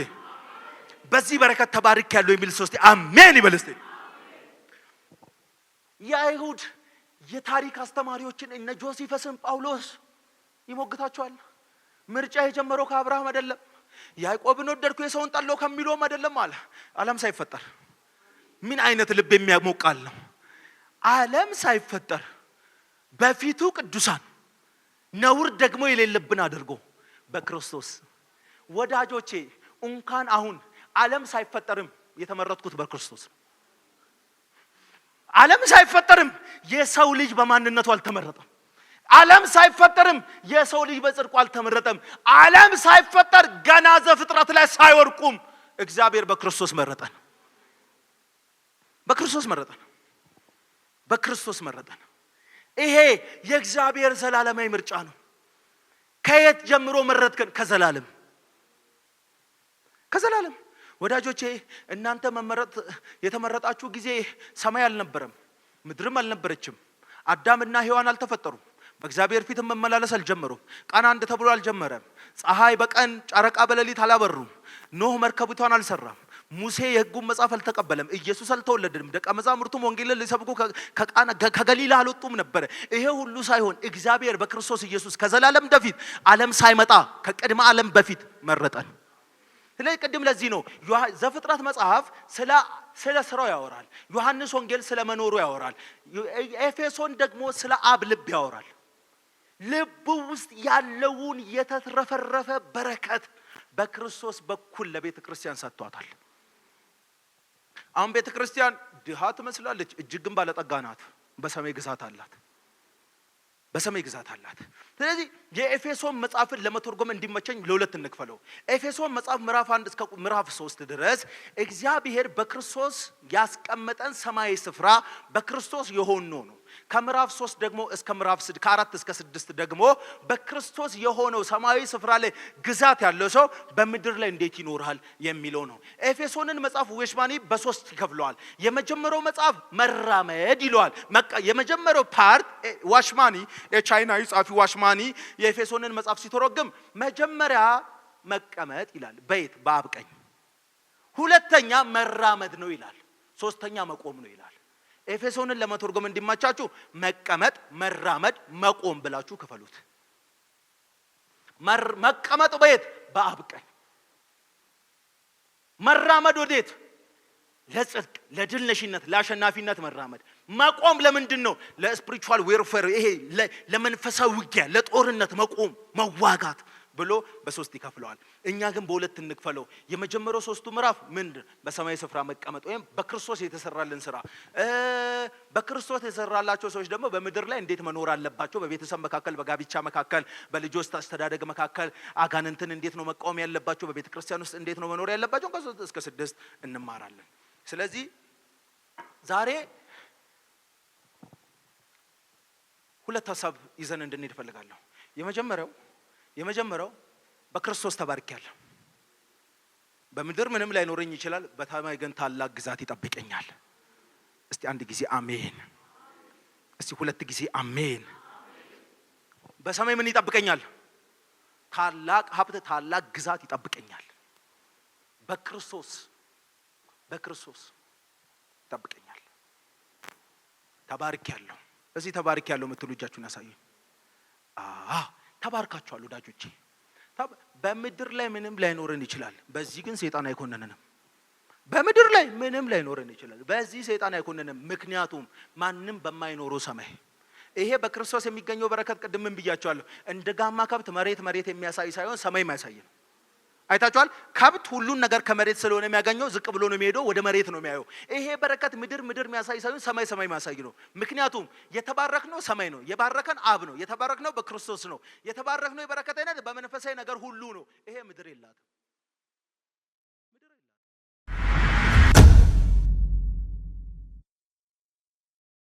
በዚህ በረከት ተባርክ ያለው የሚል ሰው እስቲ አሜን ይበል። እስቲ የአይሁድ የታሪክ አስተማሪዎችን እነ ጆሲፈስን ጳውሎስ ይሞግታቸዋል። ምርጫ የጀመረው ከአብርሃም አይደለም፣ ያዕቆብን ወደድኩ የሰውን ጠላው ከሚለውም አይደለም አለ። ዓለም ሳይፈጠር ምን አይነት ልብ የሚያሞቃል ነው! ዓለም ሳይፈጠር በፊቱ ቅዱሳን ነውር ደግሞ የሌለብን አድርጎ በክርስቶስ። ወዳጆቼ እንኳን አሁን ዓለም ሳይፈጠርም የተመረጥኩት በክርስቶስ። ዓለም ሳይፈጠርም የሰው ልጅ በማንነቱ አልተመረጠም። ዓለም ሳይፈጠርም የሰው ልጅ በጽድቁ አልተመረጠም። ዓለም ሳይፈጠር ገና ዘፍጥረት ላይ ሳይወርቁም እግዚአብሔር በክርስቶስ መረጠን። በክርስቶስ መረጠን። ይሄ የእግዚአብሔር ዘላለማዊ ምርጫ ነው። ከየት ጀምሮ መረጥከን? ከዘላለም ወዳጆቼ እናንተ የተመረጣችሁ ጊዜ ሰማይ አልነበረም፣ ምድርም አልነበረችም። አዳምና ሔዋን አልተፈጠሩም። በእግዚአብሔር ፊት መመላለስ አልጀመሩም። ቀን አንድ ተብሎ አልጀመረም። ፀሐይ በቀን ጨረቃ በሌሊት አላበሩም። ኖህ መርከቢቷን አልሰራም። ሙሴ የሕጉን መጽሐፍ አልተቀበለም። ኢየሱስ አልተወለደም። ደቀ መዛሙርቱም ወንጌልን ሊሰብኩ ከገሊላ አልወጡም ነበር። ይሄ ሁሉ ሳይሆን እግዚአብሔር በክርስቶስ ኢየሱስ ከዘላለም በፊት ዓለም ሳይመጣ ከቅድመ ዓለም በፊት መረጠን። ስለዚህ ቅድም ለዚህ ነው ዘፍጥረት መጽሐፍ ስለ ስራው ያወራል። ዮሐንስ ወንጌል ስለ መኖሩ ያወራል። ኤፌሶን ደግሞ ስለ አብ ልብ ያወራል። ልብ ውስጥ ያለውን የተትረፈረፈ በረከት በክርስቶስ በኩል ለቤተ ክርስቲያን ሰጥቷታል። አሁን ቤተ ክርስቲያን ድሃ ትመስላለች፣ እጅግም ባለጠጋ ናት። በሰማይ ግዛት አላት። ስለዚህ የኤፌሶን መጽሐፍን ለመተርጎም እንዲመቸኝ ለሁለት እንክፈለው። ኤፌሶን መጽሐፍ ምዕራፍ 1 እስከ ምዕራፍ 3 ድረስ እግዚአብሔር በክርስቶስ ያስቀመጠን ሰማያዊ ስፍራ በክርስቶስ የሆነው ነው። ከምዕራፍ 3 ደግሞ እስከ ምዕራፍ 6 ከ4 እስከ 6 ደግሞ በክርስቶስ የሆነው ሰማያዊ ስፍራ ላይ ግዛት ያለው ሰው በምድር ላይ እንዴት ይኖራል የሚለው ነው። ኤፌሶንን መጽሐፍ ዋሽማኒ በ3 ይከፍለዋል። የመጀመሪያው መጽሐፍ መራመድ ይለዋል። የመጀመሪያው ፓርት ዋሽማኒ የቻይናዊ ጻፊ ዋሽማኒ የኤፌሶንን መጽሐፍ ሲተረጎም መጀመሪያ መቀመጥ ይላል፣ በአብ ቀኝ። ሁለተኛ መራመድ ነው ይላል። ሶስተኛ መቆም ነው ይላል። ኤፌሶንን ለመተርጎም እንዲማቻችሁ መቀመጥ፣ መራመድ፣ መቆም ብላችሁ ክፈሉት። መቀመጥ በአብ ቀኝ። መራመድ ወዴት? ለጽድቅ፣ ለድል ነሽነት፣ ለአሸናፊነት መራመድ። መቆም ለምንድን ነው? ለስፒሪቹዋል ዌርፌር፣ ይሄ ለመንፈሳዊ ውጊያ፣ ለጦርነት መቆም፣ መዋጋት ብሎ በ3 ይከፍለዋል። እኛ ግን በ2 እንክፈለው። የመጀመሪያው 3ቱ ምዕራፍ ምንድን? በሰማይ ስፍራ መቀመጥ ወይም በክርስቶስ የተሰራልን ስራ። በክርስቶስ የተሰራላቸው ሰዎች ደግሞ በምድር ላይ እንዴት መኖር አለባቸው፣ በቤተሰብ መካከል፣ በጋብቻ መካከል፣ በልጆች አስተዳደግ መካከል አጋንንትን እንዴት ነው መቃወም ያለባቸው፣ በቤተ ክርስቲያን ውስጥ እንዴት ነው መኖር ያለባቸው ከ3 እስከ 6 እንማራለን። ስለዚህ ዛሬ 2 ሐሳብ ይዘን እንድንሄድ እፈልጋለሁ። የመጀመሪያው በክርስቶስ ተባርኬያለሁ። በምድር ምንም ላይኖረኝ ይችላል፣ በሰማይ ግን ታላቅ ግዛት ይጠብቀኛል። እስቲ አንድ ጊዜ አሜን። እስቲ 2 ጊዜ አሜን። በሰማይ ምን ይጠብቀኛል? ታላቅ ሀብት፣ ታላቅ ግዛት ይጠብቀኛል። በክርስቶስ ይጠብቀኛል። ተባርኬያለሁ። እዚህ ተባርኬያለሁ የምትሉ እጃችሁን ያሳዩኝ። ተባርካችኋል ወዳጆቼ። በምድር ላይ ምንም ላይኖረን ይችላል፣ በዚህ ግን ሰይጣን አይኮንነንም። በምድር ላይ ምንም ላይኖረን ይችላል፣ በዚህ ሰይጣን አይኮንነንም። ምክንያቱም ማንም በማይኖረው ሰማይ ይሄ በክርስቶስ የሚገኘው በረከት ቅድም ብያቸዋለሁ። እንደ ጋማ ከብት መሬት የሚያሳይ ሳይሆን ሰማይ የሚያሳይ ነው። አይታችኋል? ከብት ሁሉን ነገር ከመሬት ስለሆነ የሚያገኘው ዝቅ ብሎ ነው የሚሄደው፣ ወደ መሬት ነው የሚያየው። ይሄ በረከት ምድር የሚያሳይ ሳይሆን ሰማይ የሚያሳይ ነው። ምክንያቱም የተባረክነው ሰማይ ነው፣ የባረከን አብ ነው፣ የተባረክነው በክርስቶስ ነው። የተባረክነው የበረከት አይነት በመንፈሳዊ ነገር ሁሉ ነው። ይሄ ምድር የላትም።